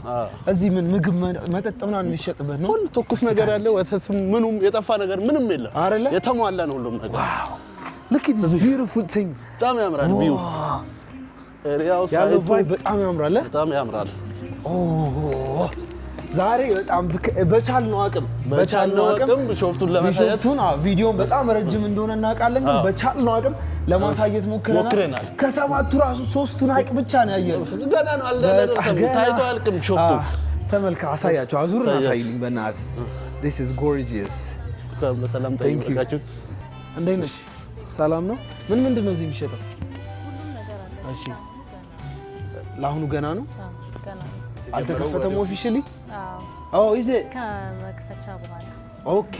እዚህ ምን ምግብ መጠጥ ምናምን የሚሸጥበት ነው። ሁሉ ትኩስ ነገር ያለ ወተት ምኑም የጠፋ ነገር ምንም የለም አይደለ? የተሟላ ነው ሁሉም ነገር። look at this beautiful thing በጣም ያምራል። ቪው ያለው ቫይብ በጣም ያምራል። ዛሬ በጣም በቻልነው አቅም ቢሾፍቱን ለማሳየት ቪዲዮን በጣም ረጅም እንደሆነ እናውቃለን፣ ግን በቻልነው አቅም ለማሳየት ሞክረናል። ከሰባቱ ራሱ ሶስቱን ሀይቅ ብቻ ነው ያየነው። ገና ነው አልደረሰም፣ ታይቶ አልቅም። ቢሾፍቱ ተመልካ አሳያቸው፣ አዙርን አሳይልኝ በእናትህ። this is gorgeous። በሰላም ታይቃችሁ። እንዴት ነሽ? ሰላም ነው። ምንድን ነው እዚህ የሚሸጠው? እሺ ለአሁኑ ገና ነው አልተከፈተም ኦፊሻሊ? አዎ ይዘ ከመክፈቻ በኋላ ኦኬ።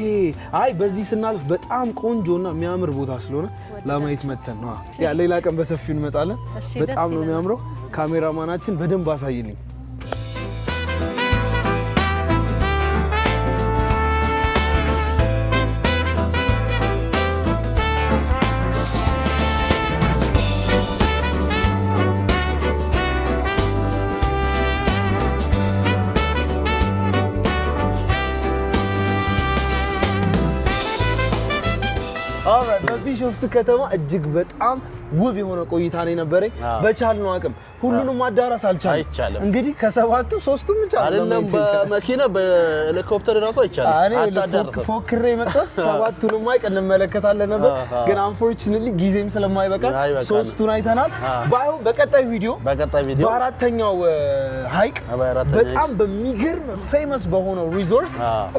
አይ በዚህ ስናልፍ በጣም ቆንጆና የሚያምር ቦታ ስለሆነ ለማየት መተን ነው። ያ ሌላ ቀን በሰፊው እንመጣለን። በጣም ነው የሚያምረው። ካሜራማናችን በደንብ አሳይልኝ። ቢሾፍቱ ከተማ እጅግ በጣም ውብ የሆነ ቆይታ ነው የነበረኝ። በቻልነው አቅም ሁሉንም ማዳረስ አልቻለም። እንግዲህ ከሰባቱ ሶስቱም ብቻ አይደለም፣ በመኪና በሄሊኮፕተር ራሱ አይቻልም። አታዳርሰው ፎክሬ መጣሁ። ሰባቱንም ማይቅ እንመለከታለን ነበር፣ ግን አንፎርቹኔትሊ ጊዜም ስለማይበቃ ሶስቱን አይተናል። ባይሆን በቀጣይ ቪዲዮ በአራተኛው ሀይቅ በጣም በሚገርም ፌመስ በሆነው ሪዞርት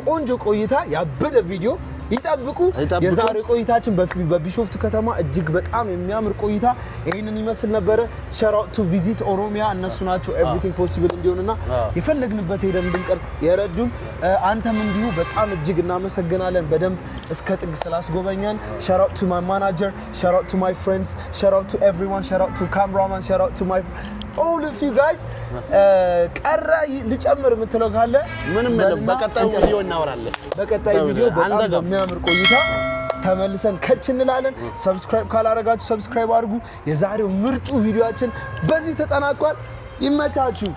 ቆንጆ ቆይታ ያበደ ቪዲዮ ይጠብቁ። የዛሬ ቆይታችን በቢሾፍቱ ከተማ እጅግ በጣም የሚያምር ቆይታ ይሄንን ይመስል ነበር። ሻውት አውት ቱ ቪዚት ኦሮሚያ እነሱ ናቸው ኤቭሪቲንግ ፖሲብል እንዲሆንና የፈለግንበት ሄደን እንድንቀርጽ የረዱን። አንተም እንዲሁ በጣም እጅግ እናመሰግናለን በደንብ እስከ ጥግ ስላስጎበኛን። ሻውት አውት ቱ ማይ ማናጀር፣ ሻውት አውት ቱ ማይ ፍሬንድስ፣ ሻውት አውት ቱ ኤቭሪዋን፣ ሻውት አውት ቱ ካሜራማን፣ ሻውት አውት ቱ ማይ all of you guys። ቀረ ልጨምር የምትለው ካለ ምንም የለም። በቀጣዩ ቪዲዮ እናወራለን። በቀጣዩ ቪዲዮ በጣም የሚያምር ቆይታ ተመልሰን ከች እንላለን። ሰብስክራይብ ካላረጋችሁ ሰብስክራይብ አድርጉ። የዛሬው ምርጡ ቪዲዮአችን በዚህ ተጠናቋል። ይመቻችሁ።